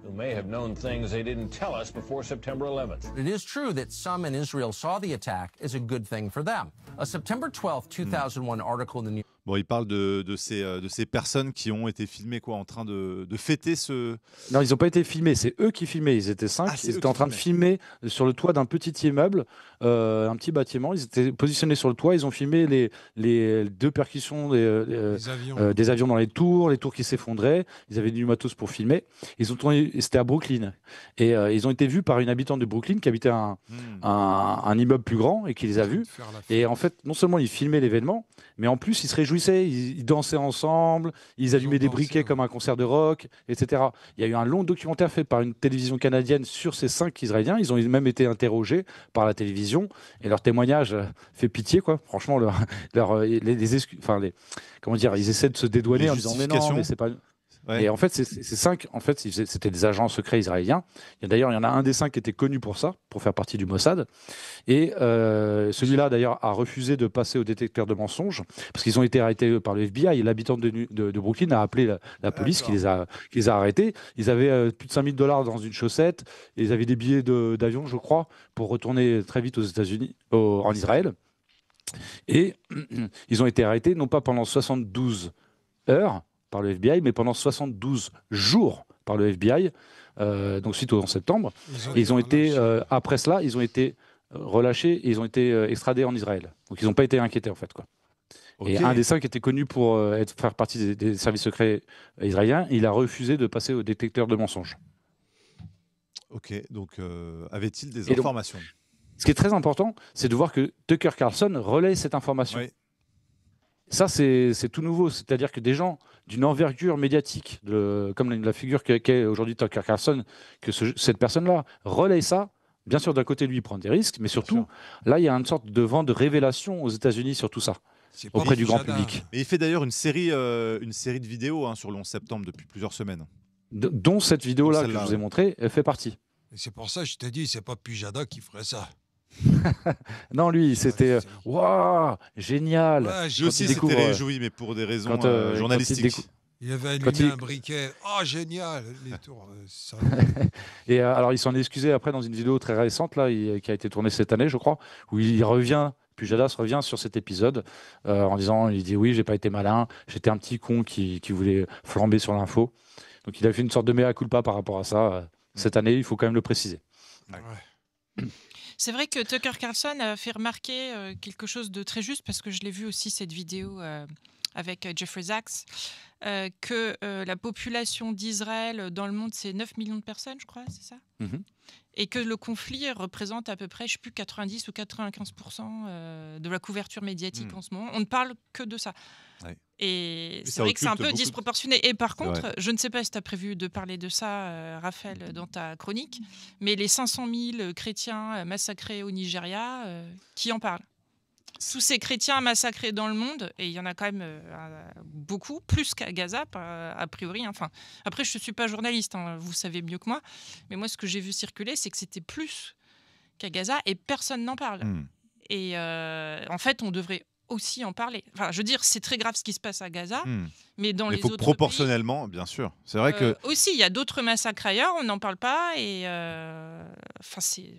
who may have known things they didn't tell us before September 11th. It is true that some in Israel saw the attack as a good thing for them. A September 12, 2001 article in the New Bon, il parle de ces personnes qui ont été filmées en train de fêter ce... Non, ils n'ont pas été filmés, c'est eux qui filmaient. Ils étaient 5, ils étaient en train de filmer sur le toit d'un petit immeuble, un petit bâtiment. Ils étaient positionnés sur le toit, ils ont filmé les 2 percussions des avions dans les tours qui s'effondraient. Ils avaient du matos pour filmer. C'était à Brooklyn. Et ils ont été vus par une habitante de Brooklyn qui habitait un immeuble plus grand et qui les a vus. Et en fait, non seulement ils filmaient l'événement, mais en plus ils se réjouissaient, ils dansaient ensemble, ils allumaient des briquets comme un concert de rock, etc. Il y a eu un long documentaire fait par une télévision canadienne sur ces 5 Israéliens. Ils ont même été interrogés par la télévision et leur témoignage fait pitié, quoi. Franchement, ils essaient de se dédouaner en disant mais non, mais c'est pas. Ouais. Et en fait, ces 5, c'était des agents secrets israéliens. D'ailleurs, il y en a un des 5 qui était connu pour ça, pour faire partie du Mossad. Et celui-là, d'ailleurs, a refusé de passer au détecteur de mensonges parce qu'ils ont été arrêtés par le FBI. Et l'habitant de Brooklyn a appelé la police qui les a arrêtés. Ils avaient plus de $5 000 dans une chaussette. Et ils avaient des billets d'avion, je crois, pour retourner très vite aux États-Unis, en Israël. Et ils ont été arrêtés, non pas pendant 72 heures, par le FBI, mais pendant 72 jours par le FBI, donc suite au 11 septembre. Ils ont été, après cela, ils ont été relâchés et ils ont été extradés en Israël. Donc ils n'ont pas été inquiétés en fait, quoi. Okay. Et un des 5 était connu pour faire partie des services secrets israéliens. Il a refusé de passer au détecteur de mensonges. Ok, donc avait-il des informations ? Ce qui est très important, c'est de voir que Tucker Carlson relaie cette information. Oui. Ça, c'est tout nouveau. C'est-à-dire que des gens d'une envergure médiatique, comme la figure qu'est aujourd'hui Tucker Carlson, que cette personne-là relaie ça. Bien sûr, d'un côté, lui, il prend des risques, mais surtout, là, il y a une sorte de vent de révélation aux États-Unis sur tout ça, auprès du grand public. Et il fait d'ailleurs une série de vidéos sur le 11 septembre depuis plusieurs semaines. Dont cette vidéo-là que je vous ai montrée, elle fait partie. Et c'est pour ça que je t'ai dit, c'est pas Pujada qui ferait ça. Non, lui, c'était waouh, génial. Ouais, lui aussi s'était réjoui, mais pour des raisons journalistiques. Il avait allumé un briquet. Oh, génial, les tours. Ça... Et alors, il s'en est excusé après dans une vidéo très récente là, qui a été tournée cette année, je crois, où il revient. Pujadas revient sur cet épisode en disant, il dit oui, j'ai pas été malin, j'étais un petit con qui voulait flamber sur l'info. Donc, il a fait une sorte de mea culpa par rapport à ça. Cette année, il faut quand même le préciser. Ouais. C'est vrai que Tucker Carlson a fait remarquer quelque chose de très juste, parce que je l'ai vu aussi, cette vidéo avec Jeffrey Sachs, que la population d'Israël dans le monde, c'est 9 millions de personnes, je crois, c'est ça ? Et que le conflit représente à peu près, je ne sais plus, 90 ou 95% de la couverture médiatique en ce moment. On ne parle que de ça. Ouais. Et c'est vrai que c'est un peu disproportionné. Et par contre, je ne sais pas si tu as prévu de parler de ça, Raphaël, dans ta chronique, mais les 500 000 chrétiens massacrés au Nigeria, qui en parlent ? Tous ces chrétiens massacrés dans le monde, et il y en a quand même beaucoup, plus qu'à Gaza, a priori. Enfin, après, je ne suis pas journaliste, hein, vous savez mieux que moi, mais moi, ce que j'ai vu circuler, c'est que c'était plus qu'à Gaza, et personne n'en parle. Et en fait, on devrait aussi en parler. Enfin, je veux dire, c'est très grave ce qui se passe à Gaza, mais dans les autres pays... proportionnellement, bien sûr. C'est vrai que... Aussi, il y a d'autres massacres ailleurs, on n'en parle pas, et c'est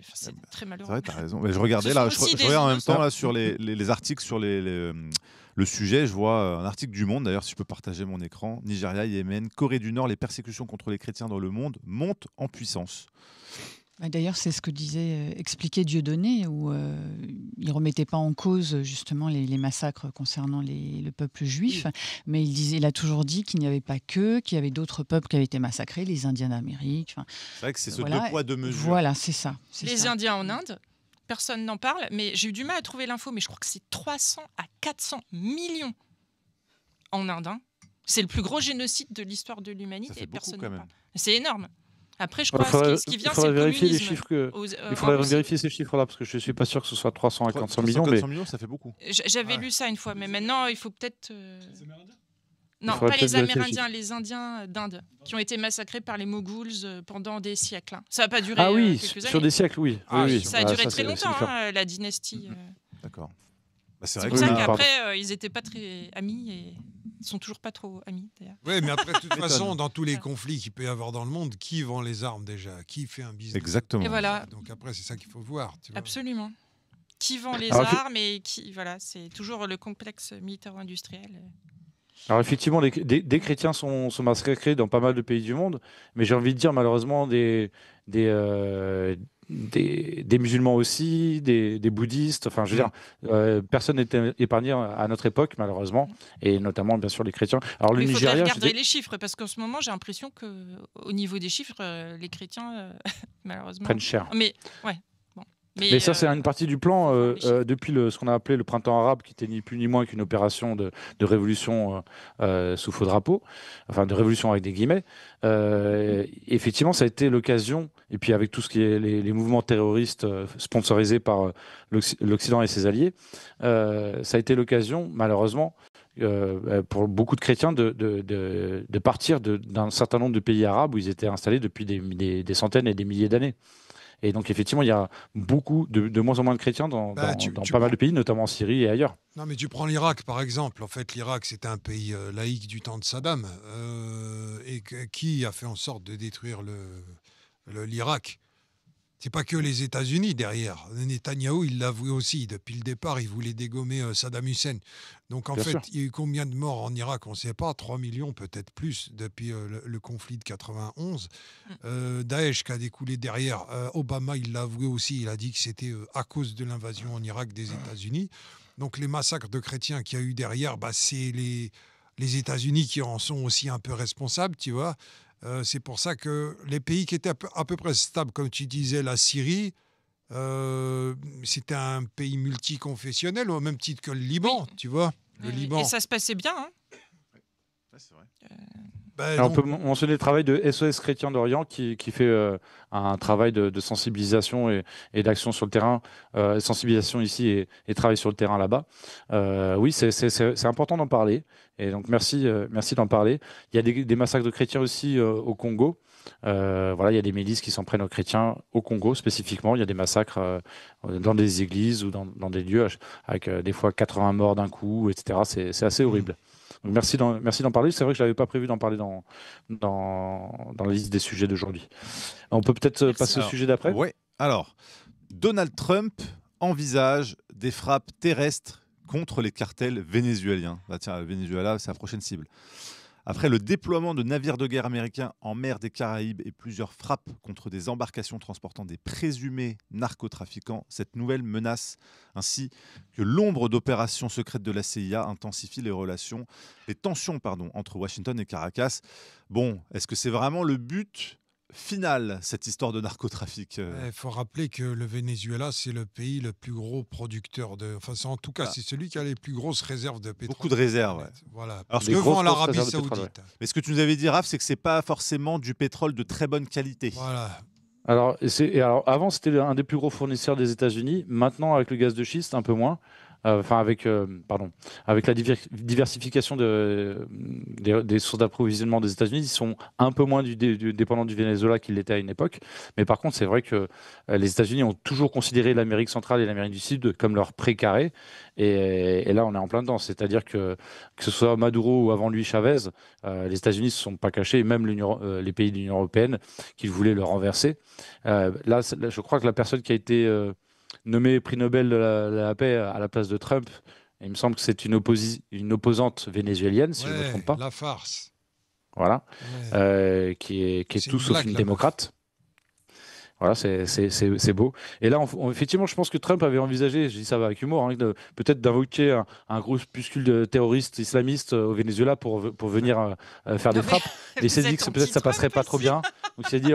très malheureux. C'est vrai, tu as raison. Mais je regardais là, je regarde en même temps là, sur les articles sur le sujet, je vois un article du Monde, d'ailleurs, si je peux partager mon écran. Nigeria, Yémen, Corée du Nord, les persécutions contre les chrétiens dans le monde montent en puissance. D'ailleurs, c'est ce que expliquait Dieudonné, où il ne remettait pas en cause justement les massacres concernant le peuple juif, mais il a toujours dit qu'il n'y avait pas qu'il y avait d'autres peuples qui avaient été massacrés, les Indiens d'Amérique. C'est vrai que c'est ce deux poids, deux mesures. Voilà, c'est ça. Les Indiens en Inde, personne n'en parle, mais j'ai eu du mal à trouver l'info, mais je crois que c'est 300 à 400 millions en Inde. Hein. C'est le plus gros génocide de l'histoire de l'humanité et personne n'en parle. C'est énorme. Après, je crois que ce qui vient, c'est le vérifier communisme. Les chiffres il faudrait vérifier ces chiffres-là, parce que je ne suis pas sûr que ce soit 300 à 400 millions. 400 millions, ça fait beaucoup. J'avais lu ça une fois, mais maintenant, il faut peut-être... Non, pas les Amérindiens, les Indiens d'Inde, qui ont été massacrés par les Moghouls pendant des siècles. Ça n'a pas duré quelques années. Sur des siècles, oui. Ça a duré très longtemps, la dynastie. D'accord. C'est pour ça qu'après, ils n'étaient pas très amis et ils sont toujours pas trop amis, d'ailleurs. Oui, mais après, de toute façon, dans tous les conflits qu'il peut y avoir dans le monde, qui vend les armes déjà ? Qui fait un business ? Exactement. Et voilà. Donc après, c'est ça qu'il faut voir. Tu vois. Absolument. Qui vend les armes et qui... Voilà, c'est toujours le complexe militaro-industriel. Alors effectivement, des chrétiens sont massacrés dans pas mal de pays du monde, mais j'ai envie de dire malheureusement des musulmans aussi, des bouddhistes, enfin je veux dire, personne n'était épargné à notre époque malheureusement, et notamment bien sûr les chrétiens. Alors le Nigeria, il faudrait regarder les chiffres, parce qu'en ce moment j'ai l'impression qu'au niveau des chiffres, les chrétiens malheureusement... prennent cher. Mais ouais. Mais ça, c'est une partie du plan depuis ce qu'on a appelé le printemps arabe, qui était ni plus ni moins qu'une opération de révolution sous faux drapeau, enfin de révolution avec des guillemets. Effectivement, ça a été l'occasion, et puis avec tout ce qui est les mouvements terroristes sponsorisés par l'Occident et ses alliés, ça a été l'occasion, malheureusement, pour beaucoup de chrétiens de partir d'un certain nombre de pays arabes où ils étaient installés depuis des centaines et des milliers d'années. Et donc, effectivement, il y a de moins en moins de chrétiens dans pas mal de pays, notamment en Syrie et ailleurs. Non, mais tu prends l'Irak, par exemple. En fait, l'Irak, c'était un pays laïque du temps de Saddam. Et qui a fait en sorte de détruire l'Irak ? C'est pas que les États-Unis derrière. Netanyahou, il l'a avoué aussi. Depuis le départ, il voulait dégommer Saddam Hussein. Donc, en fait, il y a eu combien de morts en Irak ? On ne sait pas. 3 millions, peut-être plus, depuis le conflit de 91. Daesh qui a découlé derrière. Obama, il l'a avoué aussi. Il a dit que c'était à cause de l'invasion en Irak des États-Unis. Donc, les massacres de chrétiens qu'il y a eu derrière, c'est les États-Unis qui en sont aussi un peu responsables, tu vois. C'est pour ça que les pays qui étaient à peu près stables, comme tu disais, la Syrie, c'était un pays multiconfessionnel, au même titre que le Liban, tu vois. Le Liban. Et ça se passait bien. Hein. Ouais, c'est vrai. On peut mentionner le travail de SOS Chrétiens d'Orient qui fait un travail de sensibilisation et d'action sur le terrain, sensibilisation ici et travail sur le terrain là-bas. Oui, c'est important d'en parler. Et donc merci d'en parler. Il y a des massacres de chrétiens aussi au Congo. Il y a des milices qui s'en prennent aux chrétiens au Congo spécifiquement. Il y a des massacres dans des églises ou dans des lieux avec des fois 80 morts d'un coup, etc. C'est assez horrible. Donc merci d'en parler. C'est vrai que je n'avais pas prévu d'en parler dans la liste des sujets d'aujourd'hui. On peut peut-être passer au sujet d'après. Oui. Alors, Donald Trump envisage des frappes terrestres contre les cartels vénézuéliens. Tiens, le Venezuela, c'est la prochaine cible. Après le déploiement de navires de guerre américains en mer des Caraïbes et plusieurs frappes contre des embarcations transportant des présumés narcotrafiquants, cette nouvelle menace ainsi que l'ombre d'opérations secrètes de la CIA intensifie les tensions entre Washington et Caracas. Bon, est-ce que c'est vraiment le but final, cette histoire de narcotrafic? Il faut rappeler que le Venezuela, c'est le pays le plus gros producteur de... Enfin, en tout cas, c'est celui qui a les plus grosses réserves de pétrole. Beaucoup de réserves, ouais. Voilà. Alors, devant l'Arabie Saoudite. Mais ce que tu nous avais dit, Raph, c'est que c'est pas forcément du pétrole de très bonne qualité. Voilà. Alors, avant, c'était un des plus gros fournisseurs des États-Unis. Maintenant, avec le gaz de schiste, un peu moins. Avec la diversification des sources d'approvisionnement des États-Unis, ils sont un peu moins dépendants du Venezuela qu'ils l'étaient à une époque. Mais par contre, c'est vrai que les États-Unis ont toujours considéré l'Amérique centrale et l'Amérique du Sud comme leur précaré. Et là, on est en plein dedans. C'est-à-dire que ce soit Maduro ou avant lui Chavez, les États-Unis ne se sont pas cachés, et même les pays de l'Union européenne qui voulaient le renverser. Là, je crois que la personne qui a été nommé prix Nobel de la paix à la place de Trump, il me semble que c'est une opposante vénézuélienne, si je ne me trompe pas. La farce. Voilà. Qui est tout sauf une démocrate. Voilà, c'est beau. Et là, effectivement, je pense que Trump avait envisagé, je dis ça avec humour, peut-être d'invoquer un groupuscule de terroristes islamistes au Venezuela pour venir faire des frappes. Et il s'est dit que peut-être ça passerait pas trop bien. Donc il s'est dit,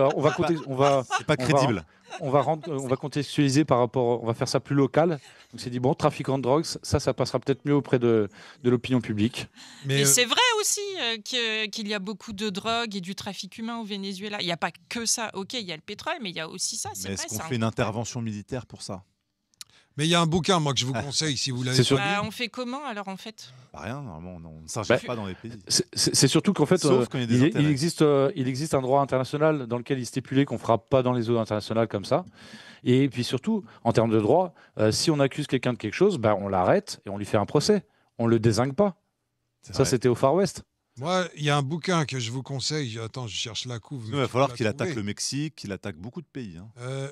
c'est pas crédible. On va contextualiser par rapport, on va faire ça plus local. Donc il s'est dit, bon, trafiquant de drogue, ça passera peut-être mieux auprès de l'opinion publique. Mais c'est vrai aussi qu'il y a beaucoup de drogue et du trafic humain au Venezuela. Il n'y a pas que ça. Ok, il y a le pétrole, mais il y a aussi ça. Mais est-ce qu'on fait une intervention militaire pour ça? Mais il y a un bouquin, moi, que je vous conseille, si vous l'avez pas lu. On fait comment, alors, en fait? Rien, normalement, on ne s'injecte pas dans les pays. C'est surtout qu'en fait, il existe un droit international dans lequel il stipulait qu'on ne frappe pas dans les eaux internationales comme ça. Et puis surtout, en termes de droit, si on accuse quelqu'un de quelque chose, on l'arrête et on lui fait un procès. On ne le dézingue pas. Ça, c'était au Far West. Moi, il y a un bouquin que je vous conseille. Attends, je cherche la couve. Il va falloir qu'il attaque le Mexique, qu'il attaque beaucoup de pays.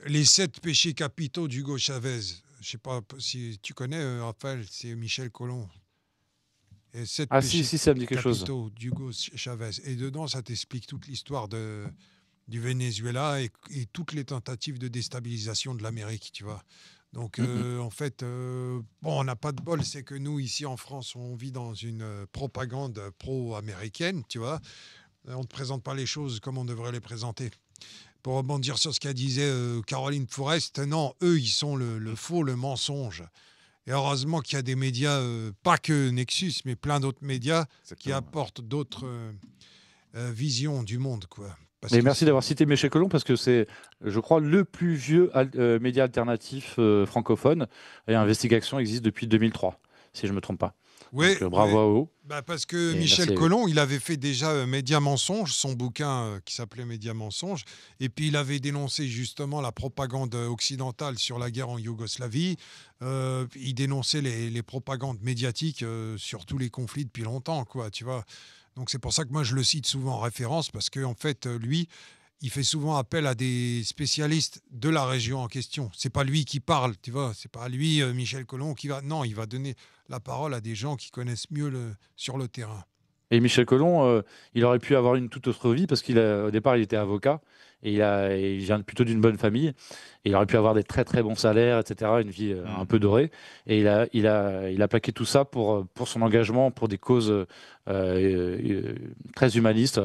Les 7 péchés capitaux d'Hugo Chavez. Je ne sais pas si tu connais, Raphaël, c'est Michel Colomb. Et 7 péchés ça me dit quelque chose. d'Hugo Chavez. Et dedans, ça t'explique toute l'histoire du Venezuela et toutes les tentatives de déstabilisation de l'Amérique, tu vois. Donc, en fait, on n'a pas de bol, c'est que nous, ici en France, on vit dans une propagande pro-américaine, tu vois. On ne présente pas les choses comme on devrait les présenter. Pour rebondir sur ce qu'a disait Caroline Forest, non, eux, ils sont le faux, le mensonge. Et heureusement qu'il y a des médias, pas que Nexus, mais plein d'autres médias qui apportent d'autres visions du monde, quoi. Mais merci d'avoir cité Michel Colomb parce que c'est, je crois, le plus vieux média alternatif francophone et Investigation existe depuis 2003, si je ne me trompe pas. Oui, donc, bravo à eux. Parce que Michel Colomb, il avait fait déjà Média Mensonge, son bouquin qui s'appelait Média Mensonge, et puis il avait dénoncé justement la propagande occidentale sur la guerre en Yougoslavie. Il dénonçait les propagandes médiatiques sur tous les conflits depuis longtemps, quoi, tu vois. Donc c'est pour ça que moi je le cite souvent en référence, parce qu'en fait, lui, il fait souvent appel à des spécialistes de la région en question. C'est pas lui qui parle, tu vois. C'est pas lui, Michel Colomb, qui va... Non, il va donner la parole à des gens qui connaissent mieux sur le terrain. Et Michel Colomb, il aurait pu avoir une toute autre vie, parce qu'au départ, il était avocat, et il vient plutôt d'une bonne famille, et il aurait pu avoir des très très bons salaires, etc., une vie un peu dorée, et il a plaqué tout ça pour son engagement, pour des causes très humanistes,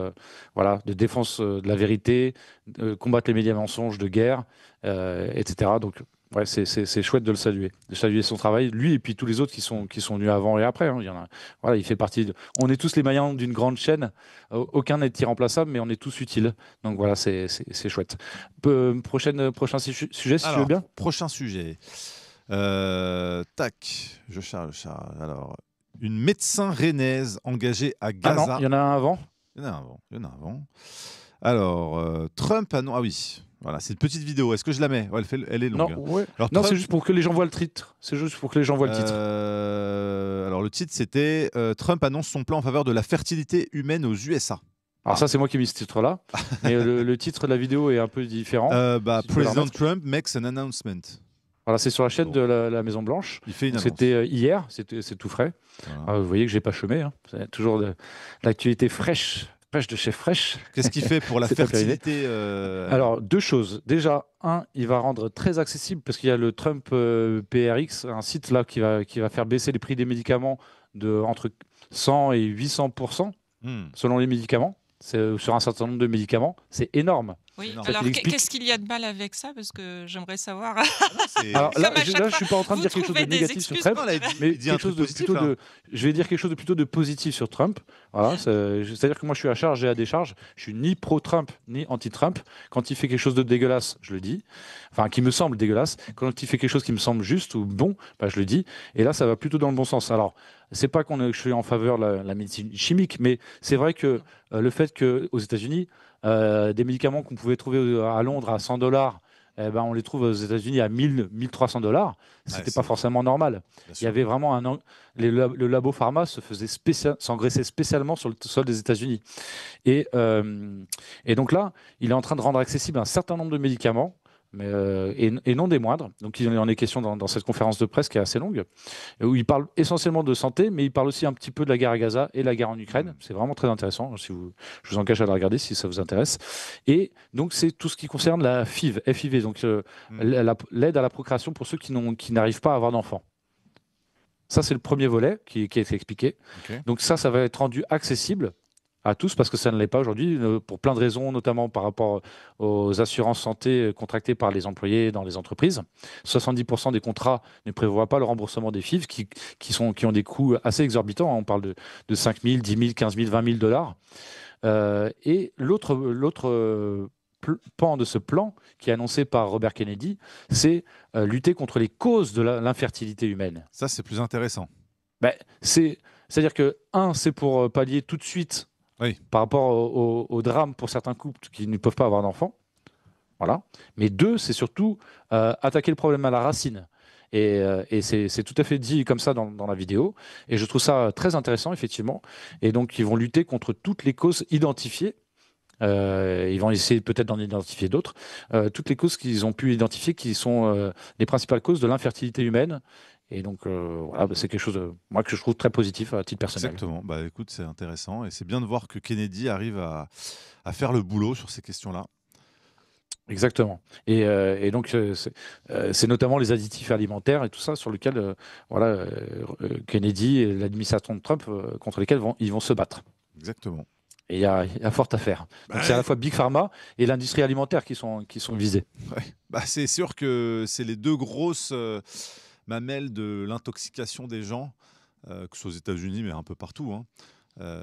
voilà, de défense de la vérité, de combattre les médias mensonges, de guerre, etc. Donc ouais, c'est chouette de saluer son travail, lui et puis tous les autres qui sont venus avant et après. Il y en a, voilà, il fait partie. On est tous les maillons d'une grande chaîne. Aucun n'est irremplaçable, mais on est tous utiles. Donc voilà, c'est chouette. Prochain sujet, si tu veux bien. Prochain sujet. Tac, je charge. Alors, une médecin rennaise engagée à Gaza. Ah non, il y en a un avant. Il y en a un avant. Alors, Trump annonce. Ah oui. Voilà, c'est une petite vidéo. Est-ce que je la mets? Ouais, elle est longue. Non, ouais. Non, c'est juste pour que les gens voient le titre. C'est juste pour que les gens voient le titre. Alors, le titre, c'était Trump annonce son plan en faveur de la fertilité humaine aux USA. Alors ça, c'est moi qui ai mis ce titre-là. Mais le titre de la vidéo est un peu différent. President Trump makes an announcement. Voilà, c'est sur la chaîne de la Maison Blanche. C'était hier, c'est tout frais. Voilà. Vous voyez que j'ai pas chômé. Hein. C'est toujours de l'actualité fraîche de chez fraîche. Qu'est-ce qu'il fait pour la fertilité Alors, 2 choses. Déjà, il va rendre très accessible, parce qu'il y a le Trump PRX, un site là qui va faire baisser les prix des médicaments de entre 100 et 800% selon les médicaments. C'est sur un certain nombre de médicaments. C'est énorme. Oui. Alors, qu'est-ce qu'il y a de mal avec ça? Parce que j'aimerais savoir. Alors là, je ne suis pas en train de dire quelque chose de négatif sur Trump, mais quelque chose de plutôt je vais dire quelque chose de plutôt de positif sur Trump. Voilà, c'est-à-dire que moi, je suis à charge et à décharge. Je suis ni pro-Trump ni anti-Trump. Quand il fait quelque chose de dégueulasse, je le dis. Enfin, qui me semble dégueulasse. Quand il fait quelque chose qui me semble juste ou bon, je le dis. Et là, ça va plutôt dans le bon sens. Alors, c'est pas que je suis en faveur de la médecine chimique, mais c'est vrai que le fait qu'aux États-Unis, des médicaments qu'on pouvait trouver à Londres à $100, on les trouve aux États-Unis à 1 300 $. C'était pas forcément normal. Il y avait vraiment le labo pharma s'engraissait spécialement sur le sol des États-Unis. Et donc là, il est en train de rendre accessible un certain nombre de médicaments. Et non des moindres. Donc il en est question dans cette conférence de presse qui est assez longue, où il parle essentiellement de santé, mais il parle aussi un petit peu de la guerre à Gaza et la guerre en Ukraine. C'est vraiment très intéressant. Je vous engage à la regarder si ça vous intéresse. Et donc c'est tout ce qui concerne la FIV, donc l'aide à la procréation pour ceux qui n'arrivent pas à avoir d'enfants. Ça, c'est le premier volet qui a été expliqué. Okay. Donc ça va être rendu accessible à tous, parce que ça ne l'est pas aujourd'hui, pour plein de raisons, notamment par rapport aux assurances santé contractées par les employés dans les entreprises. 70% des contrats ne prévoient pas le remboursement des FIV, qui ont des coûts assez exorbitants. On parle de 5 000, 10 000, 15 000, 20 000 $. Et l'autre pan de ce plan, qui est annoncé par Robert Kennedy, c'est lutter contre les causes de l'infertilité humaine. Ça, c'est plus intéressant. C'est-à-dire que, c'est pour pallier tout de suite par rapport au drame pour certains couples qui ne peuvent pas avoir d'enfants. Voilà. Mais 2, c'est surtout attaquer le problème à la racine. Et c'est tout à fait dit comme ça dans la vidéo. Et je trouve ça très intéressant, effectivement. Et donc, ils vont lutter contre toutes les causes identifiées. Ils vont essayer peut-être d'en identifier d'autres. Toutes les causes qu'ils ont pu identifier qui sont les principales causes de l'infertilité humaine. Et donc, voilà, c'est quelque chose moi, que je trouve très positif à titre personnel. Exactement. Écoute, c'est intéressant. Et c'est bien de voir que Kennedy arrive à faire le boulot sur ces questions-là. Exactement. Et donc, c'est notamment les additifs alimentaires et tout ça sur lequel Kennedy et l'administration de Trump, contre lesquels ils vont se battre. Exactement. Et il y a fort à faire. Donc, c'est à la fois Big Pharma et l'industrie alimentaire qui sont visés. Ouais. C'est sûr que c'est les 2 grosses mamelles de l'intoxication des gens, que ce soit aux États-Unis, mais un peu partout.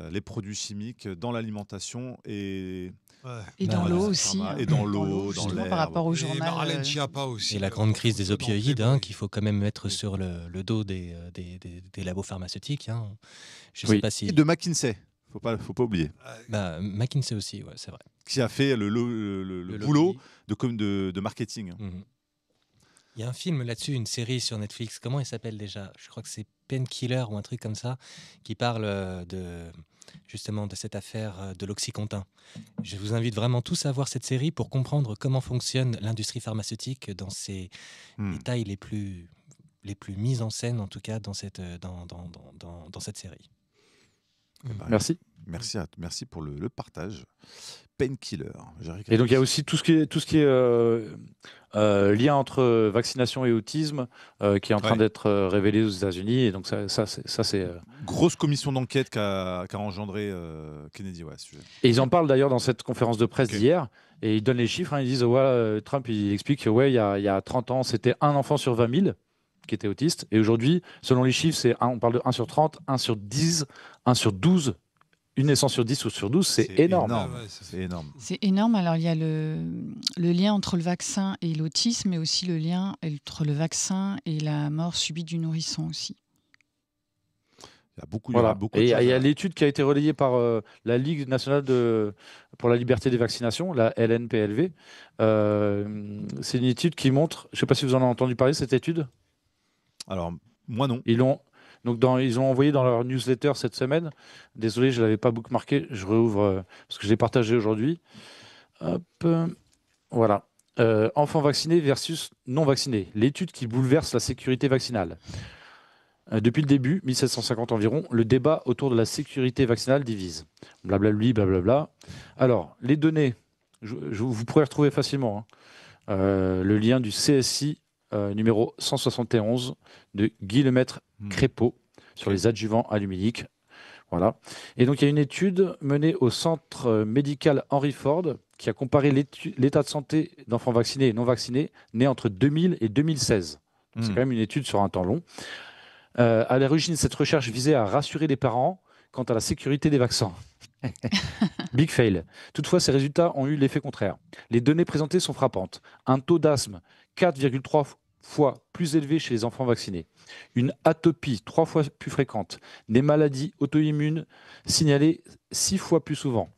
Les produits chimiques dans l'alimentation et dans l'eau aussi. Et dans l'eau, dans l'air. Par rapport au journal. Et la grande crise des opioïdes, qu'il faut quand même mettre sur le dos des labos pharmaceutiques. Je sais pas si... Et de McKinsey. Faut pas oublier. McKinsey aussi, c'est vrai. Qui a fait le boulot de marketing. Il y a un film là-dessus, une série sur Netflix. Comment il s'appelle déjà? Je crois que c'est Painkiller ou un truc comme ça, qui parle justement de cette affaire de l'Oxycontin. Je vous invite vraiment tous à voir cette série pour comprendre comment fonctionne l'industrie pharmaceutique dans ses détails les plus mis en scène, en tout cas dans cette série. Merci. Merci pour le partage. Painkiller. Et donc il y a aussi tout ce qui est lien entre vaccination et autisme qui est en train d'être révélé aux États-Unis. Et donc ça c'est grosse commission d'enquête qu'a engendré Kennedy. Sujet. Et ils en parlent d'ailleurs dans cette conférence de presse d'hier. Et ils donnent les chiffres. Ils disent Trump il explique que il y a 30 ans c'était 1 enfant sur 20 000 qui était autiste. Et aujourd'hui, selon les chiffres, on parle de 1 sur 30, 1 sur 10, 1 sur 12. Une naissance sur 10 ou sur 12, c'est énorme. C'est énorme. C'est énorme. Alors, il y a le lien entre le vaccin et l'autisme, mais aussi le lien entre le vaccin et la mort subie du nourrisson aussi. Il y a beaucoup, et il y a l'étude qui a été relayée par la Ligue nationale pour la liberté des vaccinations, la LNPLV. C'est une étude qui montre, je ne sais pas si vous en avez entendu parler, cette étude. Alors, moi non. Ils l'ont envoyé dans leur newsletter cette semaine. Désolé, je ne l'avais pas bookmarké. Je réouvre parce que je l'ai partagé aujourd'hui. Hop, voilà. enfants vaccinés versus non vaccinés. L'étude qui bouleverse la sécurité vaccinale. Depuis le début, 1750 environ, le débat autour de la sécurité vaccinale divise. Blablabli, blablabla. Alors, les données, vous pourrez retrouver facilement le lien du CSI numéro 171 de Guy Lemaître-Crépeau sur les adjuvants aluminiques. Voilà. Et donc, il y a une étude menée au centre médical Henry Ford qui a comparé l'état de santé d'enfants vaccinés et non vaccinés nés entre 2000 et 2016. Donc, c'est quand même une étude sur un temps long. À l'origine, cette recherche visait à rassurer les parents quant à la sécurité des vaccins. Big fail. Toutefois, ces résultats ont eu l'effet contraire. Les données présentées sont frappantes. Un taux d'asthme 4,3 fois plus élevé chez les enfants vaccinés. Une atopie 3 fois plus fréquente. Des maladies auto-immunes signalées 6 fois plus souvent.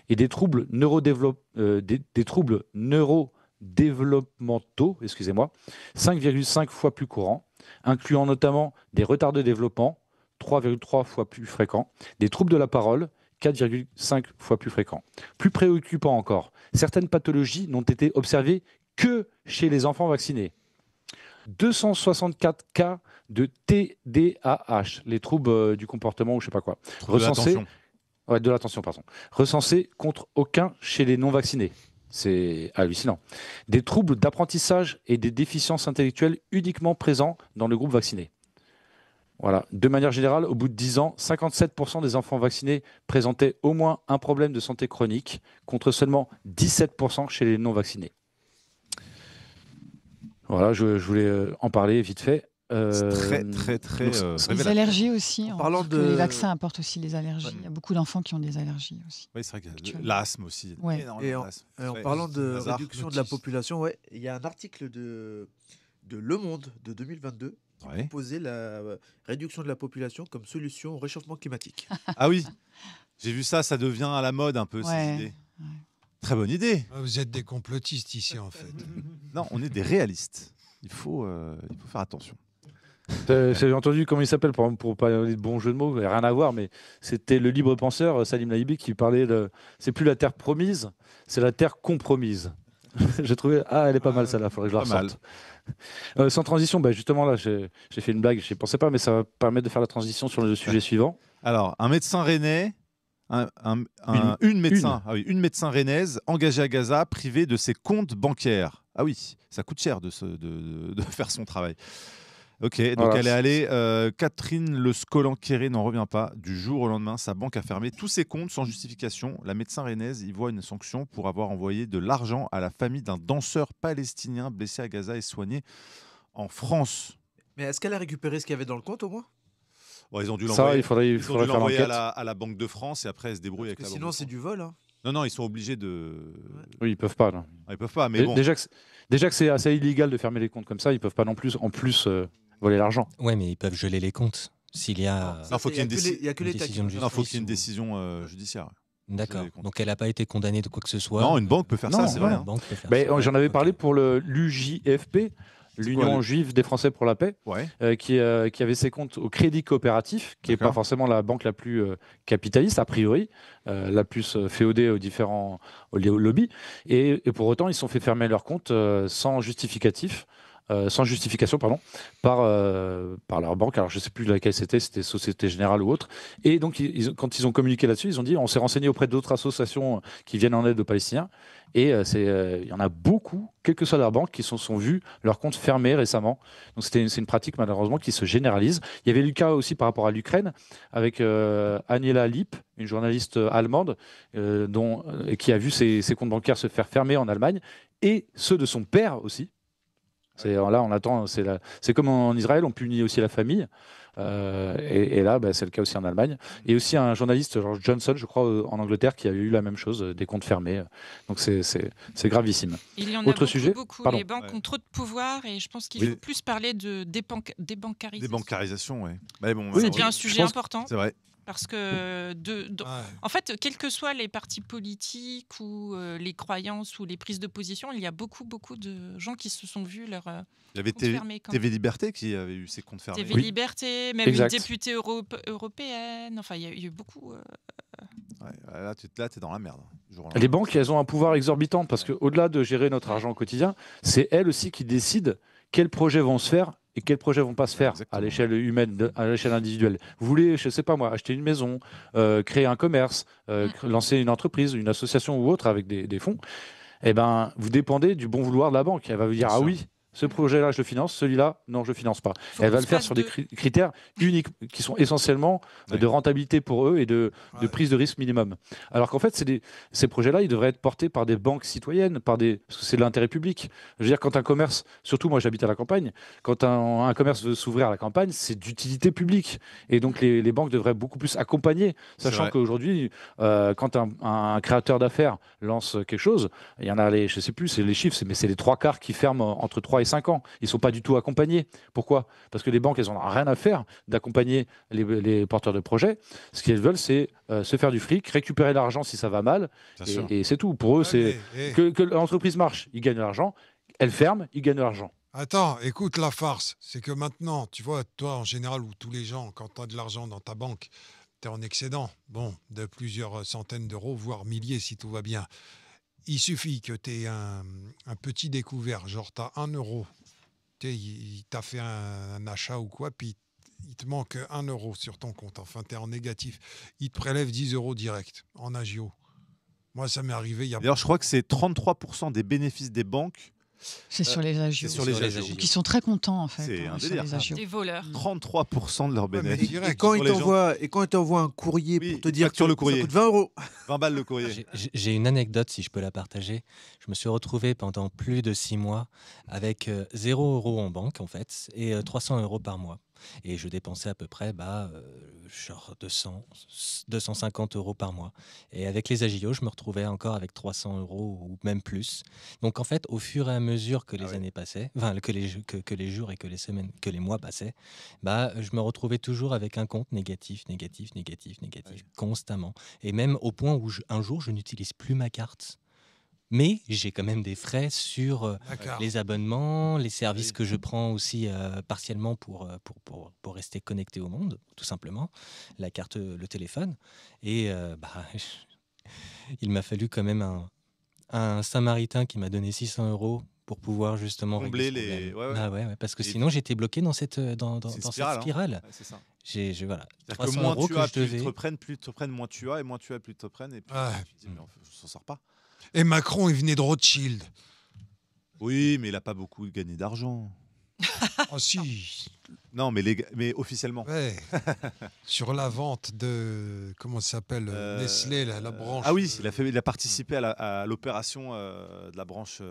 Et des troubles neurodéveloppementaux, 5,5 fois plus courants, incluant notamment des retards de développement, 3,3 fois plus fréquents, des troubles de la parole, 4,5 fois plus fréquents. Plus préoccupant encore, certaines pathologies n'ont été observées que chez les enfants vaccinés. 264 cas de TDAH, les troubles du comportement ou je ne sais pas quoi, recensés contre aucun chez les non-vaccinés. C'est hallucinant. Des troubles d'apprentissage et des déficiences intellectuelles uniquement présents dans le groupe vacciné. Voilà. De manière générale, au bout de 10 ans, 57% des enfants vaccinés présentaient au moins un problème de santé chronique, contre seulement 17% chez les non-vaccinés. Voilà, je voulais en parler vite fait. C'est très les allergies aussi. En parlant de... Les vaccins apportent aussi les allergies. Il y a beaucoup d'enfants qui ont des allergies aussi. Oui, c'est vrai que l'asthme aussi. Ouais. Et en parlant de réduction de la population, il y a un article de Le Monde de 2022 qui proposait la réduction de la population comme solution au réchauffement climatique. Ah oui, j'ai vu ça devient à la mode un peu, cette idée. Ouais. Très bonne idée. Vous êtes des complotistes ici, en fait. Non, on est des réalistes. Il faut faire attention. J'ai entendu comment il s'appelle pour pas parler de bons jeux de mots, rien à voir, mais c'était le libre penseur Salim Laïbi qui parlait de c'est plus la terre promise, c'est la terre compromise. J'ai trouvé elle est pas mal celle-là, faudrait que je la ressorte. Sans transition, justement là j'ai fait une blague, je pensais pas, mais ça va permettre de faire la transition sur le sujet suivant. Alors un médecin rennais, une médecin rennaise engagée à Gaza, privée de ses comptes bancaires. Ah oui, ça coûte cher de faire son travail. Ok, donc elle est allée, Catherine Le Scolanquéré n'en revient pas. Du jour au lendemain, sa banque a fermé tous ses comptes sans justification. La médecin rennaise y voit une sanction pour avoir envoyé de l'argent à la famille d'un danseur palestinien blessé à Gaza et soigné en France. Mais est-ce qu'elle a récupéré ce qu'il y avait dans le compte au moins ? Ils ont dû l'envoyer, il faudrait faire l'envoyer l'enquête. à la Banque de France et après elle se débrouille avec la Banque de sinon France. c'est du vol. Non, ils sont obligés de... Oui, ils peuvent pas. Non. Ils peuvent pas, mais bon. Déjà que c'est assez illégal de fermer les comptes comme ça, ils peuvent pas non plus, voler l'argent. Ouais, mais ils peuvent geler les comptes s'il y a. Il faut qu'il y ait une décision il faut qu'il y ait une décision judiciaire. D'accord. Donc elle n'a pas été condamnée de quoi que ce soit. Non, une banque peut faire ça, c'est vrai. J'en avais parlé pour l'UJFP, l'Union juive des Français pour la paix, qui avait ses comptes au Crédit Coopératif, qui n'est pas forcément la banque la plus capitaliste, a priori, la plus féodée aux différents lobbies. Et pour autant, ils se sont fait fermer leurs comptes sans justification, par leur banque. Alors je ne sais plus laquelle c'était Société Générale ou autre. Et donc quand ils ont communiqué là-dessus, ils ont dit on s'est renseigné auprès d'autres associations qui viennent en aide aux Palestiniens. Et il y en a beaucoup, quelle que soit leur banque, qui se sont vus leur compte fermé récemment. Donc c'est une pratique malheureusement qui se généralise. Il y avait le cas aussi par rapport à l'Ukraine avec Aniela Lipp, une journaliste allemande qui a vu ses comptes bancaires se faire fermer en Allemagne et ceux de son père aussi. Là, on attend. C'est comme en Israël, on punit aussi la famille. Et là, c'est le cas aussi en Allemagne. Et aussi un journaliste, George Johnson, je crois, en Angleterre, qui a eu la même chose, des comptes fermés. Donc c'est gravissime. Il y en Autre a sujet. beaucoup. Les banques ont trop de pouvoir et je pense qu'il faut plus parler de débancarisation. Débancarisation, oui. Ça devient un sujet important. C'est vrai. Parce que, en fait, quels que soient les partis politiques ou les croyances ou les prises de position, il y a beaucoup de gens qui se sont vus leur il y avait TV Liberté qui avait eu ses comptes fermés. TV Liberté, même une députée européenne. Enfin, il y a eu beaucoup Là, tu es dans la merde. Les banques, elles ont un pouvoir exorbitant parce qu'au-delà de gérer notre argent au quotidien, c'est elles aussi qui décident quels projets vont se faire et quels projets vont pas se faire à l'échelle humaine, à l'échelle individuelle. Vous voulez, je sais pas moi, acheter une maison, créer un commerce, lancer une entreprise, une association ou autre avec des fonds, eh ben, vous dépendez du bon vouloir de la banque. Elle va vous dire ah oui, ce projet-là, je le finance, celui-là, non, je le finance pas. Elle va le faire sur des critères uniques qui sont essentiellement de rentabilité pour eux et de prise de risque minimum. Alors qu'en fait, ces projets-là, ils devraient être portés par des banques citoyennes, parce que c'est de l'intérêt public. Je veux dire, quand un commerce, surtout moi j'habite à la campagne, quand un commerce veut s'ouvrir à la campagne, c'est d'utilité publique. Et donc les banques devraient beaucoup plus accompagner, sachant qu'aujourd'hui, quand un créateur d'affaires lance quelque chose, il y en a, je sais plus, c'est les chiffres, mais c'est les 3/4 qui ferment entre 3 et 5 ans. Ils ne sont pas du tout accompagnés. Pourquoi ? Parce que les banques, elles n'en ont rien à faire d'accompagner les porteurs de projets. Ce qu'elles veulent, c'est se faire du fric, récupérer l'argent si ça va mal. Et c'est tout. Pour eux, c'est que l'entreprise marche, ils gagnent de l'argent. Elle ferme, ils gagnent de l'argent. Attends, écoute la farce. C'est que maintenant, tu vois, toi, en général, ou tous les gens, quand tu as de l'argent dans ta banque, tu es en excédent. Bon, de plusieurs centaines d'euros, voire milliers si tout va bien. Il suffit que tu aies un petit découvert, genre tu as 1 euro. Il t'a fait un achat ou quoi, puis il te manque 1 euro sur ton compte. Enfin, tu es en négatif. Il te prélève 10 euros direct en agio. Moi, ça m'est arrivé. D'ailleurs, je crois que c'est 33% des bénéfices des banques. C'est sur les agios. C'est sur les agios. Qui sont très contents, en fait. C'est un délire. Des voleurs. 33% de leurs bénéfices. Et quand ils t'envoient un courrier pour te dire que le courrier. ça coûte 20 euros. 20 balles le courrier. J'ai une anecdote, si je peux la partager. Je me suis retrouvé pendant plus de 6 mois avec 0 € en banque, en fait, et 300 € par mois. Et je dépensais à peu près genre 250 € par mois. Et avec les agios, je me retrouvais encore avec 300 € ou même plus. Donc en fait, au fur et à mesure que les années passaient, enfin que les jours et que les semaines, que les mois passaient, je me retrouvais toujours avec un compte négatif, constamment. Et même au point où un jour, je n'utilise plus ma carte. Mais j'ai quand même des frais sur les abonnements, les services que je prends aussi partiellement pour rester connecté au monde, tout simplement, la carte, le téléphone. Et il m'a fallu quand même un Samaritain qui m'a donné 600 € pour pouvoir justement combler régler ce les... Ouais, parce que sinon j'étais bloqué dans cette spirale. C'est ça. Voilà. C'est-à-dire que moins tu as, plus ils te reprennent, moins tu as, et moins tu as, plus ils te reprennent. Et puis tu te dis, mais on s'en sort pas. Et Macron, il venait de Rothschild. Oui, mais il n'a pas beaucoup gagné d'argent. Ah si. Non, mais officiellement. Ouais. Sur la vente de... Comment ça s'appelle Nestlé, la branche. Ah oui, il a participé à l'opération de la branche...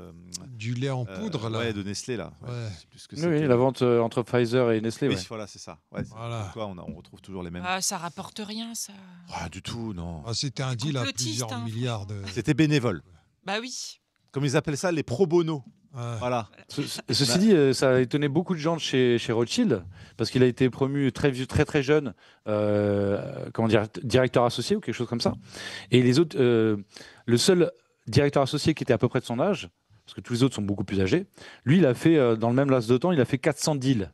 du lait en poudre, là. Ouais, de Nestlé, là. Ouais. Je sais plus ce que Oui, la vente entre Pfizer et Nestlé. Oui, ouais. voilà, c'est ça. Ouais, voilà. Quoi, on retrouve toujours les mêmes. Ça rapporte rien, ça. Ah, du tout, non. C'était un deal à plusieurs milliards de... C'était bénévole. Bah oui. Comme ils appellent ça, les pro bono. Voilà. Ceci dit, ça a étonné beaucoup de gens chez Rothschild parce qu'il a été promu très jeune, directeur associé ou quelque chose comme ça. Et les autres, le seul directeur associé qui était à peu près de son âge, parce que tous les autres sont beaucoup plus âgés, lui, il a fait dans le même laps de temps, il a fait 400 deals.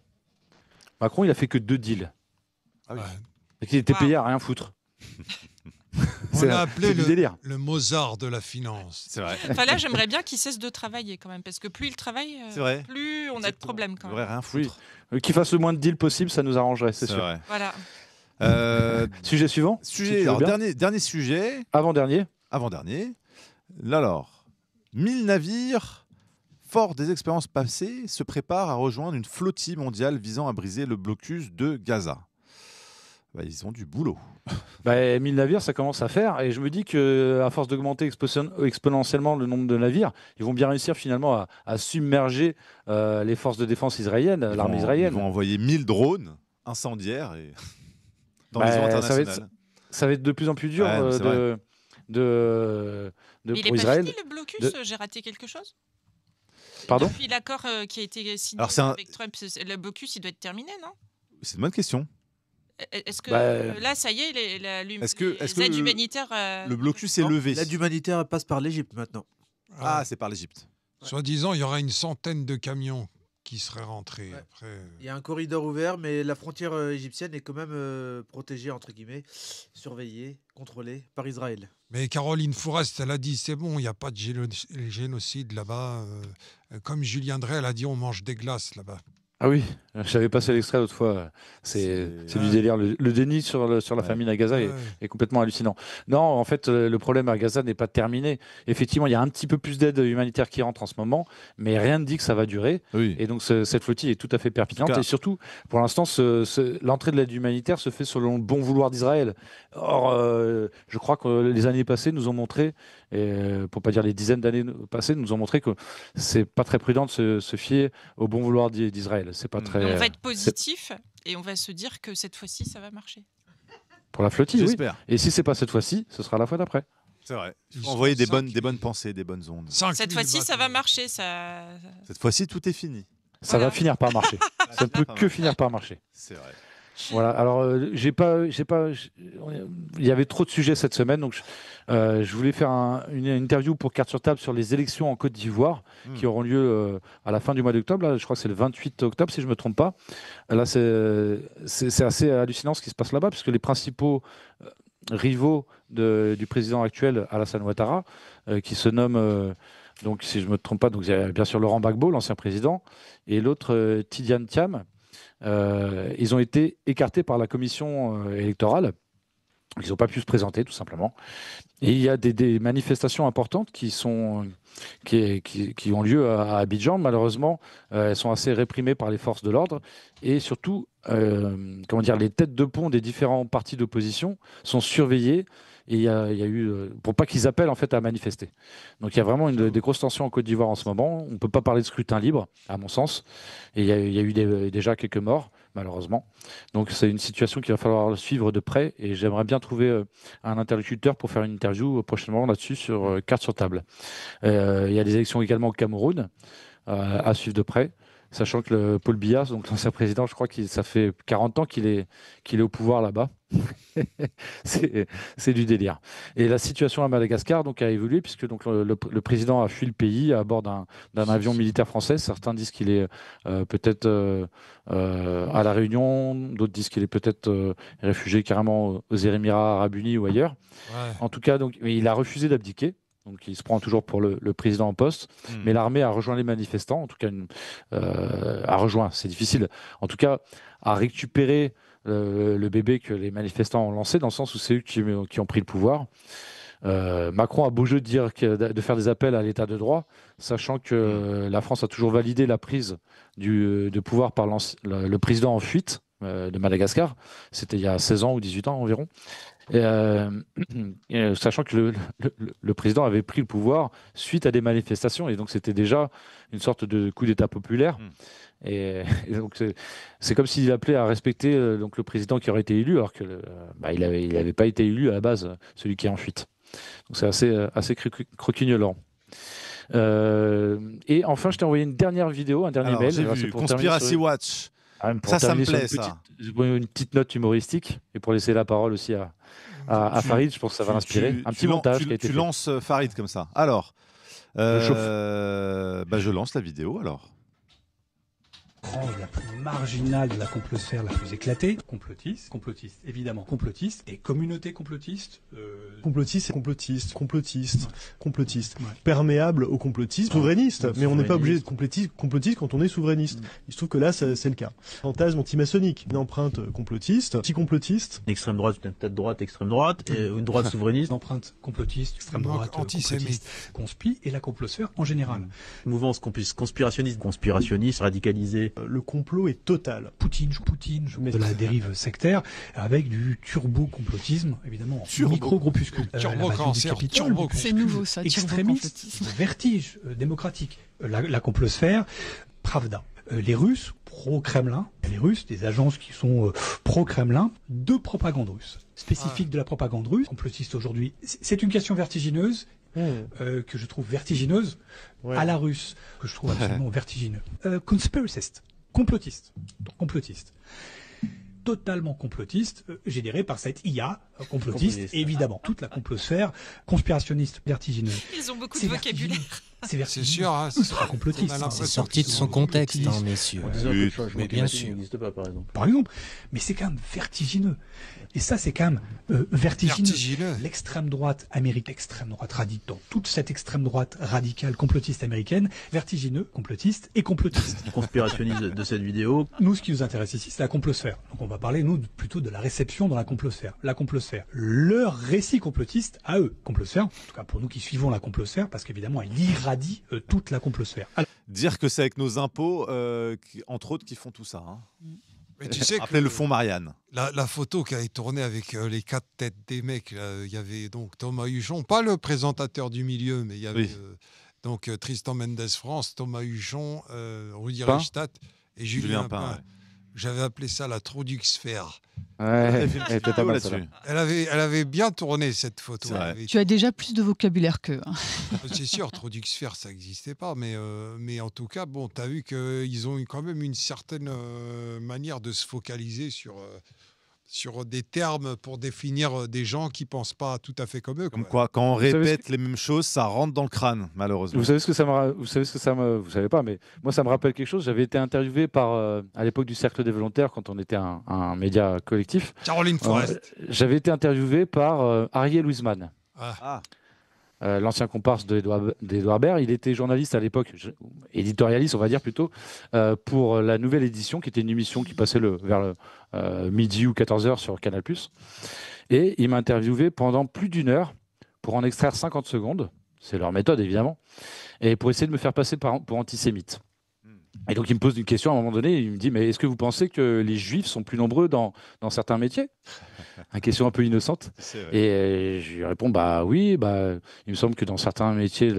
Macron, il a fait que 2 deals. Ah oui. Et qu'il était payé à rien foutre. On l'a appelé le Mozart de la finance. C'est vrai. Enfin là, j'aimerais bien qu'il cesse de travailler quand même, parce que plus il travaille, plus on a de problèmes quand même. Rien foutre. Oui. Qu'il fasse le moins de deals possible, ça nous arrangerait, c'est sûr. Vrai. Voilà. Sujet suivant. Dernier sujet. Avant-dernier. Alors, 1000 navires, forts des expériences passées, se préparent à rejoindre une flottille mondiale visant à briser le blocus de Gaza. Ils ont du boulot. 1000 navires, ça commence à faire. Et je me dis qu'à force d'augmenter exponentiellement le nombre de navires, ils vont bien réussir finalement à submerger les forces de défense israéliennes, l'armée israélienne. Ils vont envoyer 1000 drones incendiaires dans les eaux internationales. Ça va être de plus en plus dur Mais il pour est Israël. pas fini le blocus J'ai raté quelque chose. Pardon ? Depuis l'accord qui a été signé avec Trump, le blocus, il doit être terminé, non ? C'est une bonne question. Est-ce que là, ça y est, les aides humanitaires... Le blocus est levé. L'aide humanitaire passe par l'Égypte maintenant. Ah, c'est par l'Égypte. Soi-disant, il y aura une centaine de camions qui seraient rentrés. Ouais. Après... Il y a un corridor ouvert, mais la frontière égyptienne est quand même protégée, entre guillemets, surveillée, contrôlée par Israël. Mais Caroline Fourest, elle a dit, c'est bon, il n'y a pas de génocide là-bas. Comme Julien Drey, elle a dit, on mange des glaces là-bas. Ah oui, j'avais passé l'extrait l'autre fois. C'est du délire. Le déni sur la famine à Gaza est complètement hallucinant. Non, en fait, le problème à Gaza n'est pas terminé. Effectivement, il y a un petit peu plus d'aide humanitaire qui rentre en ce moment, mais rien ne dit que ça va durer. Oui. Et donc, cette flottille est tout à fait pertinente. Et surtout, pour l'instant, l'entrée de l'aide humanitaire se fait selon le bon vouloir d'Israël. Or, je crois que les années passées nous ont montré, pour pas dire les dizaines d'années passées, nous ont montré que c'est pas très prudent de se fier au bon vouloir d'Israël. C'est pas très. On va être positif et on va se dire que cette fois-ci, ça va marcher. Pour la flottille, j'espère. Oui. Et si c'est pas cette fois-ci, ce sera la fois d'après. C'est vrai. Il faut envoyer des bonnes pensées, des bonnes ondes. Cette fois-ci, ça va marcher. Cette fois-ci, tout est fini. Ça va finir par marcher. Ça ne peut que finir par marcher. C'est vrai. Voilà. Alors, il y avait trop de sujets cette semaine, donc je voulais faire une interview pour Carte sur table sur les élections en Côte d'Ivoire qui auront lieu à la fin du mois d'octobre. Là, je crois que c'est le 28 octobre, si je me trompe pas. Là, c'est assez hallucinant ce qui se passe là-bas, puisque les principaux rivaux du président actuel, Alassane Ouattara, qui se nomme donc, si je me trompe pas, donc il y a bien sûr Laurent Gbagbo, l'ancien président, et l'autre Tidiane Thiam. Ils ont été écartés par la commission électorale. Ils n'ont pas pu se présenter, tout simplement. Et il y a des manifestations importantes qui ont lieu à Abidjan. Malheureusement, elles sont assez réprimées par les forces de l'ordre. Et surtout, les têtes de pont des différents partis d'opposition sont surveillées. Et il y a eu, pour pas qu'ils appellent en fait à manifester. Donc il y a vraiment des grosses tensions en Côte d'Ivoire en ce moment. On ne peut pas parler de scrutin libre, à mon sens. Et il y a eu déjà quelques morts, malheureusement. Donc c'est une situation qu'il va falloir suivre de près. Et j'aimerais bien trouver un interlocuteur pour faire une interview prochainement là-dessus sur Carte sur table. Il y a des élections également au Cameroun à suivre de près. Sachant que Paul Biya, donc l'ancien président, je crois que ça fait 40 ans qu'il est au pouvoir là-bas. c'est du délire. Et la situation à Madagascar donc, a évolué, puisque donc, le président a fui le pays à bord d'un avion militaire français. Certains disent qu'il est peut-être à La Réunion, d'autres disent qu'il est peut-être réfugié carrément aux Émirats Arabes Unis ou ailleurs. Ouais. En tout cas, donc, il a refusé d'abdiquer. Donc, il se prend toujours pour le président en poste. Mais l'armée a rejoint les manifestants. En tout cas, a rejoint, c'est difficile. En tout cas, a récupéré le bébé que les manifestants ont lancé, dans le sens où c'est eux qui ont pris le pouvoir. Macron a beau jeu de faire des appels à l'état de droit, sachant que la France a toujours validé la prise de pouvoir par le président en fuite de Madagascar. C'était il y a 16 ans ou 18 ans environ. Sachant que le président avait pris le pouvoir suite à des manifestations, et donc c'était déjà une sorte de coup d'État populaire. Et donc c'est comme s'il appelait à respecter donc le président qui aurait été élu, alors que il n'avait pas été élu à la base, celui qui est en fuite. Donc c'est assez croquignolant. Et enfin, je t'ai envoyé une dernière vidéo, un dernier mail. J'ai vu Conspiracy Watch. Ça me plaît, ça. Une petite note humoristique, et pour laisser la parole aussi à Farid, je pense que ça va l'inspirer. Un petit montage qui a été fait. Tu lances Farid comme ça. Alors, je lance la vidéo alors. La plus marginale de la complosphère, la plus éclatée. Complotiste, évidemment. Complotiste et communauté complotiste. Complotiste, c'est complotiste. Ouais. Perméable au complotisme, souverainiste. Mais on n'est pas obligé d'être complotiste quand on est souverainiste. Il se trouve que là, c'est le cas. Fantasme antimaçonnique, une empreinte complotiste, anti-complotiste. Extrême droite, une tête droite, extrême droite, et une droite souverainiste. Une empreinte complotiste, extrême droite, antisémite, conspi, et la complosphère en général. Mouvance conspirationniste, radicalisée. Le complot est total. Poutine, de la dérive sectaire, avec du turbo-complotisme, évidemment, micro-groupuscule. Turbo-cancer, c'est nouveau ça, extrémiste, vertige démocratique. La complosphère, Pravda. Les Russes, pro-Kremlin, les Russes, des agences qui sont pro-Kremlin, de propagande russe, spécifique de la propagande russe, complotiste aujourd'hui. C'est une question vertigineuse, que je trouve vertigineuse, à la russe, que je trouve absolument vertigineux. Conspiracist, complotiste, totalement complotiste, généré par cette IA complotiste, évidemment. Toute la complosphère conspirationniste vertigineuse. Ils ont beaucoup de vocabulaire. C'est vertigineux. C'est sûr, hein, c'est pas complotiste. C'est sorti de son contexte, hein, messieurs. Mais bien sûr. n'existe pas, par exemple. Par exemple, mais c'est quand même vertigineux. Et ça, c'est quand même vertigineux. L'extrême droite américaine, l'extrême droite radicale, dans toute cette extrême droite radicale complotiste américaine, vertigineux, complotiste et complotiste. Conspirationniste de cette vidéo. Nous, ce qui nous intéresse ici, c'est la complosphère. Donc on va parler, nous, plutôt de la réception dans la complosphère. La complosphère. Leur récit complotiste à eux. Complosphère, en tout cas pour nous qui suivons la complosphère, parce qu'évidemment, elle irradie toute la complosphère. Alors, dire que c'est avec nos impôts, entre autres, qui font tout ça. Hein. Mais tu sais appelez le fonds Marianne. La photo qui a été tournée avec les 4 têtes des mecs, il y avait donc Thomas Huchon, pas le présentateur du milieu, mais il y avait donc Tristan Mendes France, Thomas Huchon, Rudy Reichstadt et Julien Pain. Ouais. J'avais appelé ça la Troduxphère. Ouais, elle avait bien tourné cette photo. Tu as déjà plus de vocabulaire qu'eux. Hein. C'est sûr, Troduxphère, ça n'existait pas. Mais en tout cas, bon, tu as vu qu'ils ont quand même une certaine manière de se focaliser sur des termes pour définir des gens qui ne pensent pas tout à fait comme eux. Comme quoi, quand on répète les mêmes choses, ça rentre dans le crâne, malheureusement. Vous savez pas, mais moi, ça me rappelle quelque chose. J'avais été interviewé à l'époque du Cercle des Volontaires, quand on était un média collectif. Caroline Forest. J'avais été interviewé par Ariel Wiesman. L'ancien comparse d'Edouard Baird. Il était journaliste à l'époque, éditorialiste on va dire plutôt, pour la nouvelle édition, qui était une émission qui passait vers midi ou 14h sur Canal+. Et il m'a interviewé pendant plus d'1 heure pour en extraire 50 secondes, c'est leur méthode évidemment, et pour essayer de me faire passer pour antisémite. Et donc il me pose une question à un moment donné, il me dit « Mais est-ce que vous pensez que les Juifs sont plus nombreux dans certains métiers ?» Une question un peu innocente. Et je lui réponds « Bah oui, il me semble que dans certains métiers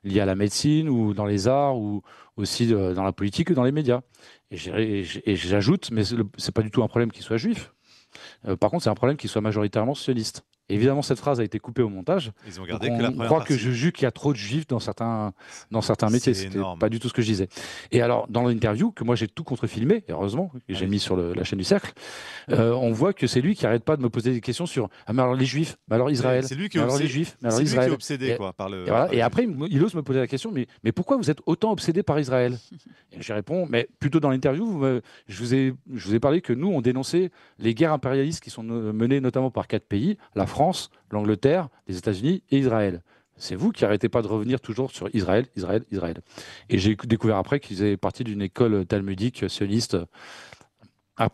liés à la médecine ou dans les arts ou aussi dans la politique ou dans les médias. » Et j'ajoute « Mais c'est pas du tout un problème qu'ils soient juifs. Par contre, c'est un problème qu'ils soient majoritairement sionistes. » Évidemment, cette phrase a été coupée au montage. Ils ont gardé que la on première croit partie. que je juge qu'il y a trop de juifs dans certains métiers. C'était pas du tout ce que je disais. Et alors, dans l'interview, que moi j'ai tout contre-filmé, heureusement, que j'ai mis sur la chaîne du Cercle, on voit que c'est lui qui arrête pas de me poser des questions sur mais alors les juifs, mais alors Israël, c'est lui qui mais alors les juifs, mais alors Israël. Qui est obsédé quoi, par le. Et après, il ose me poser la question mais pourquoi vous êtes autant obsédé par Israël? Et je réponds mais plutôt dans l'interview, je vous ai parlé que nous on dénonçait les guerres impérialistes qui sont menées notamment par 4 pays, la France, l'Angleterre, les États-Unis et Israël. C'est vous qui n'arrêtez pas de revenir toujours sur Israël, Israël, Israël. Et j'ai découvert après qu'ils étaient partis d'une école talmudique sioniste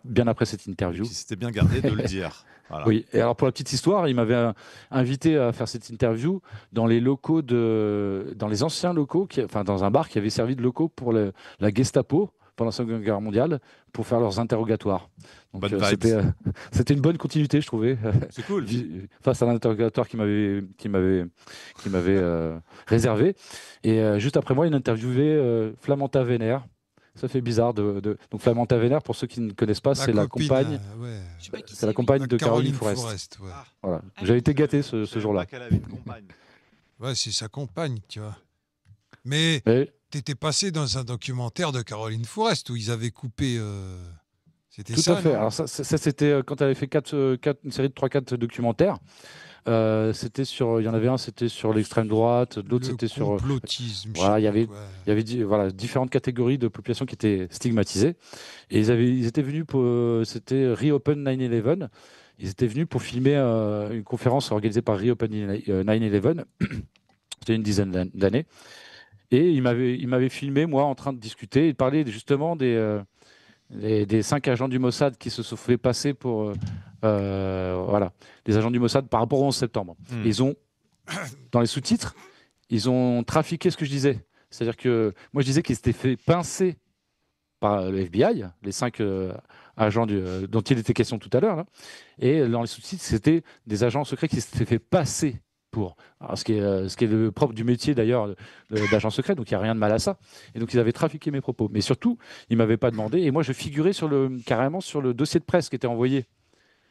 bien après cette interview. C'était bien gardé de le dire. Voilà. Oui, et alors pour la petite histoire, il m'avait invité à faire cette interview dans les locaux dans les anciens locaux, dans un bar qui avait servi de locaux pour la Gestapo pendant la Seconde Guerre mondiale pour faire leurs interrogatoires. Donc c'était une bonne continuité, je trouvais. C'est cool. Face à l'interrogatoire qui m'avait réservé. Et juste après moi, il interviewait Flamanta Vénère. Ça fait bizarre donc Flamanta Vénère, pour ceux qui ne connaissent pas, c'est la compagne. C'est la compagne de Caroline Forest. Voilà. J'avais été gâté ce jour-là. Ouais, c'est sa compagne, tu vois. Mais t'étais passé dans un documentaire de Caroline Forest où ils avaient coupé. C'était ça. Tout à fait. Alors ça c'était quand elle avait fait une série de 3-4 documentaires. C'était sur, il y en avait un, c'était sur l'extrême droite, d'autres c'était sur complotisme. Voilà, il y avait différentes catégories de population qui étaient stigmatisées. Et ils étaient venus pour, c'était Reopen 9/11. Ils étaient venus pour filmer une conférence organisée par Reopen 9/11. C'était une dizaine d'années. Et il m'avait filmé, moi, en train de discuter et de parler justement des 5 agents du Mossad qui se sont fait passer pour des agents du Mossad par rapport au 11 septembre. Ils ont, dans les sous-titres, ils ont trafiqué ce que je disais. C'est-à-dire que moi, je disais qu'ils s'étaient fait pincer par le FBI, les 5 agents dont il était question tout à l'heure. Là. Et dans les sous-titres, c'était des agents secrets qui s'étaient fait passer pour. Alors, ce qui est le propre du métier d'ailleurs d'agent secret, donc il n'y a rien de mal à ça. Et donc ils avaient trafiqué mes propos. Mais surtout, ils ne m'avaient pas demandé. Et moi, je figurais carrément sur le dossier de presse qui était envoyé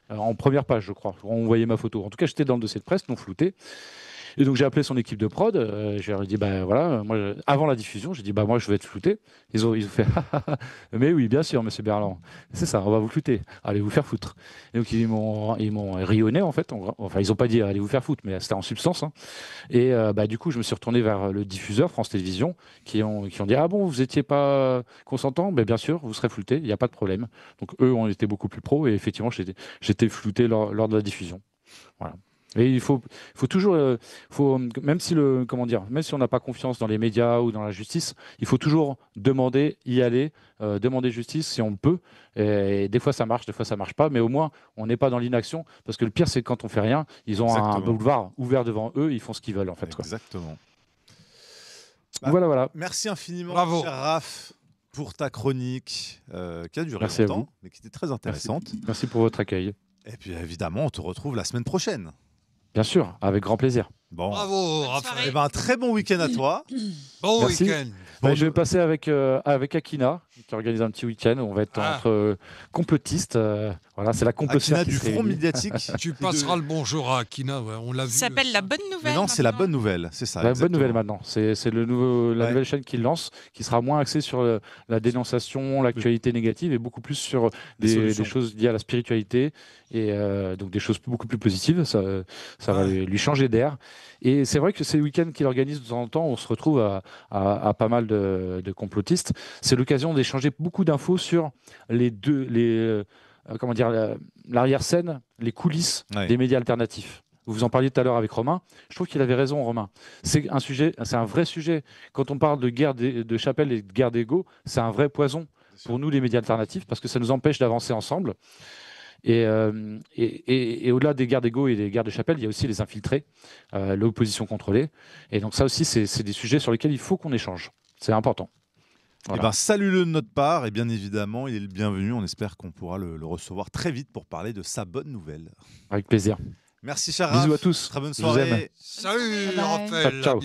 en première page, je crois. On voyait ma photo. En tout cas, j'étais dans le dossier de presse, non flouté. Et donc j'ai appelé son équipe de prod, je leur ai dit voilà, moi, avant la diffusion, j'ai dit moi je vais être flouté. Ils ont fait mais oui bien sûr monsieur Berland, c'est ça, on va vous flouter, allez vous faire foutre. Et donc ils m'ont rionné en fait, enfin ils n'ont pas dit allez vous faire foutre, mais c'était en substance. Hein. Et du coup je me suis retourné vers le diffuseur France Télévisions qui ont dit ah bon vous n'étiez pas consentant, bien sûr vous serez flouté, il n'y a pas de problème. Donc eux ont été beaucoup plus pros et effectivement j'étais flouté lors de la diffusion. Voilà. Et il faut toujours, même si même si on n'a pas confiance dans les médias ou dans la justice, il faut toujours demander, y aller, demander justice si on peut. Et des fois ça marche, des fois ça marche pas, mais au moins on n'est pas dans l'inaction. Parce que le pire c'est quand on fait rien, ils ont un boulevard ouvert devant eux, ils font ce qu'ils veulent en fait. Exactement. Voilà. Merci infiniment, Bravo. cher Raph, pour ta chronique qui a duré longtemps, mais qui était très intéressante. Merci pour votre accueil. Et puis évidemment, on te retrouve la semaine prochaine. Bien sûr, avec grand plaisir. Bon. Bravo, Raphaël. Un très bon week-end à toi. Bon Merci. week-end. Je vais passer avec Akina, qui organise un petit week-end. On va être entre complotistes. Voilà, c'est la complotiste. Akina du front médiatique. Tu passeras le bonjour à Akina, on l'a vu. Ça s'appelle La Bonne Nouvelle. Mais non, c'est La Bonne Nouvelle, c'est ça. La Bonne Nouvelle maintenant. C'est la nouvelle chaîne qu'il lance, qui sera moins axée sur la dénonciation, l'actualité négative, et beaucoup plus sur des choses liées à la spiritualité, et donc des choses beaucoup plus positives. Ça va lui changer d'air. Et c'est vrai que ces week-ends qu'il organise de temps en temps, on se retrouve à pas mal de complotistes. C'est l'occasion d'échanger beaucoup d'infos sur l'arrière-scène, les coulisses des médias alternatifs. Vous en parliez tout à l'heure avec Romain. Je trouve qu'il avait raison, Romain. C'est un vrai sujet. Quand on parle de guerre de chapelle et de guerre d'ego, c'est un vrai poison pour nous, les médias alternatifs, parce que ça nous empêche d'avancer ensemble. Et au-delà des guerres d'ego et des guerres de chapelle, il y a aussi les infiltrés, l'opposition contrôlée. Et donc ça aussi, c'est des sujets sur lesquels il faut qu'on échange. C'est important. Voilà. Salut-le de notre part, et bien évidemment, il est le bienvenu. On espère qu'on pourra le recevoir très vite pour parler de sa bonne nouvelle. Avec plaisir. Merci, cher Raph. Bisous à tous. Très bonne soirée. Salut, Raphaël. Ciao.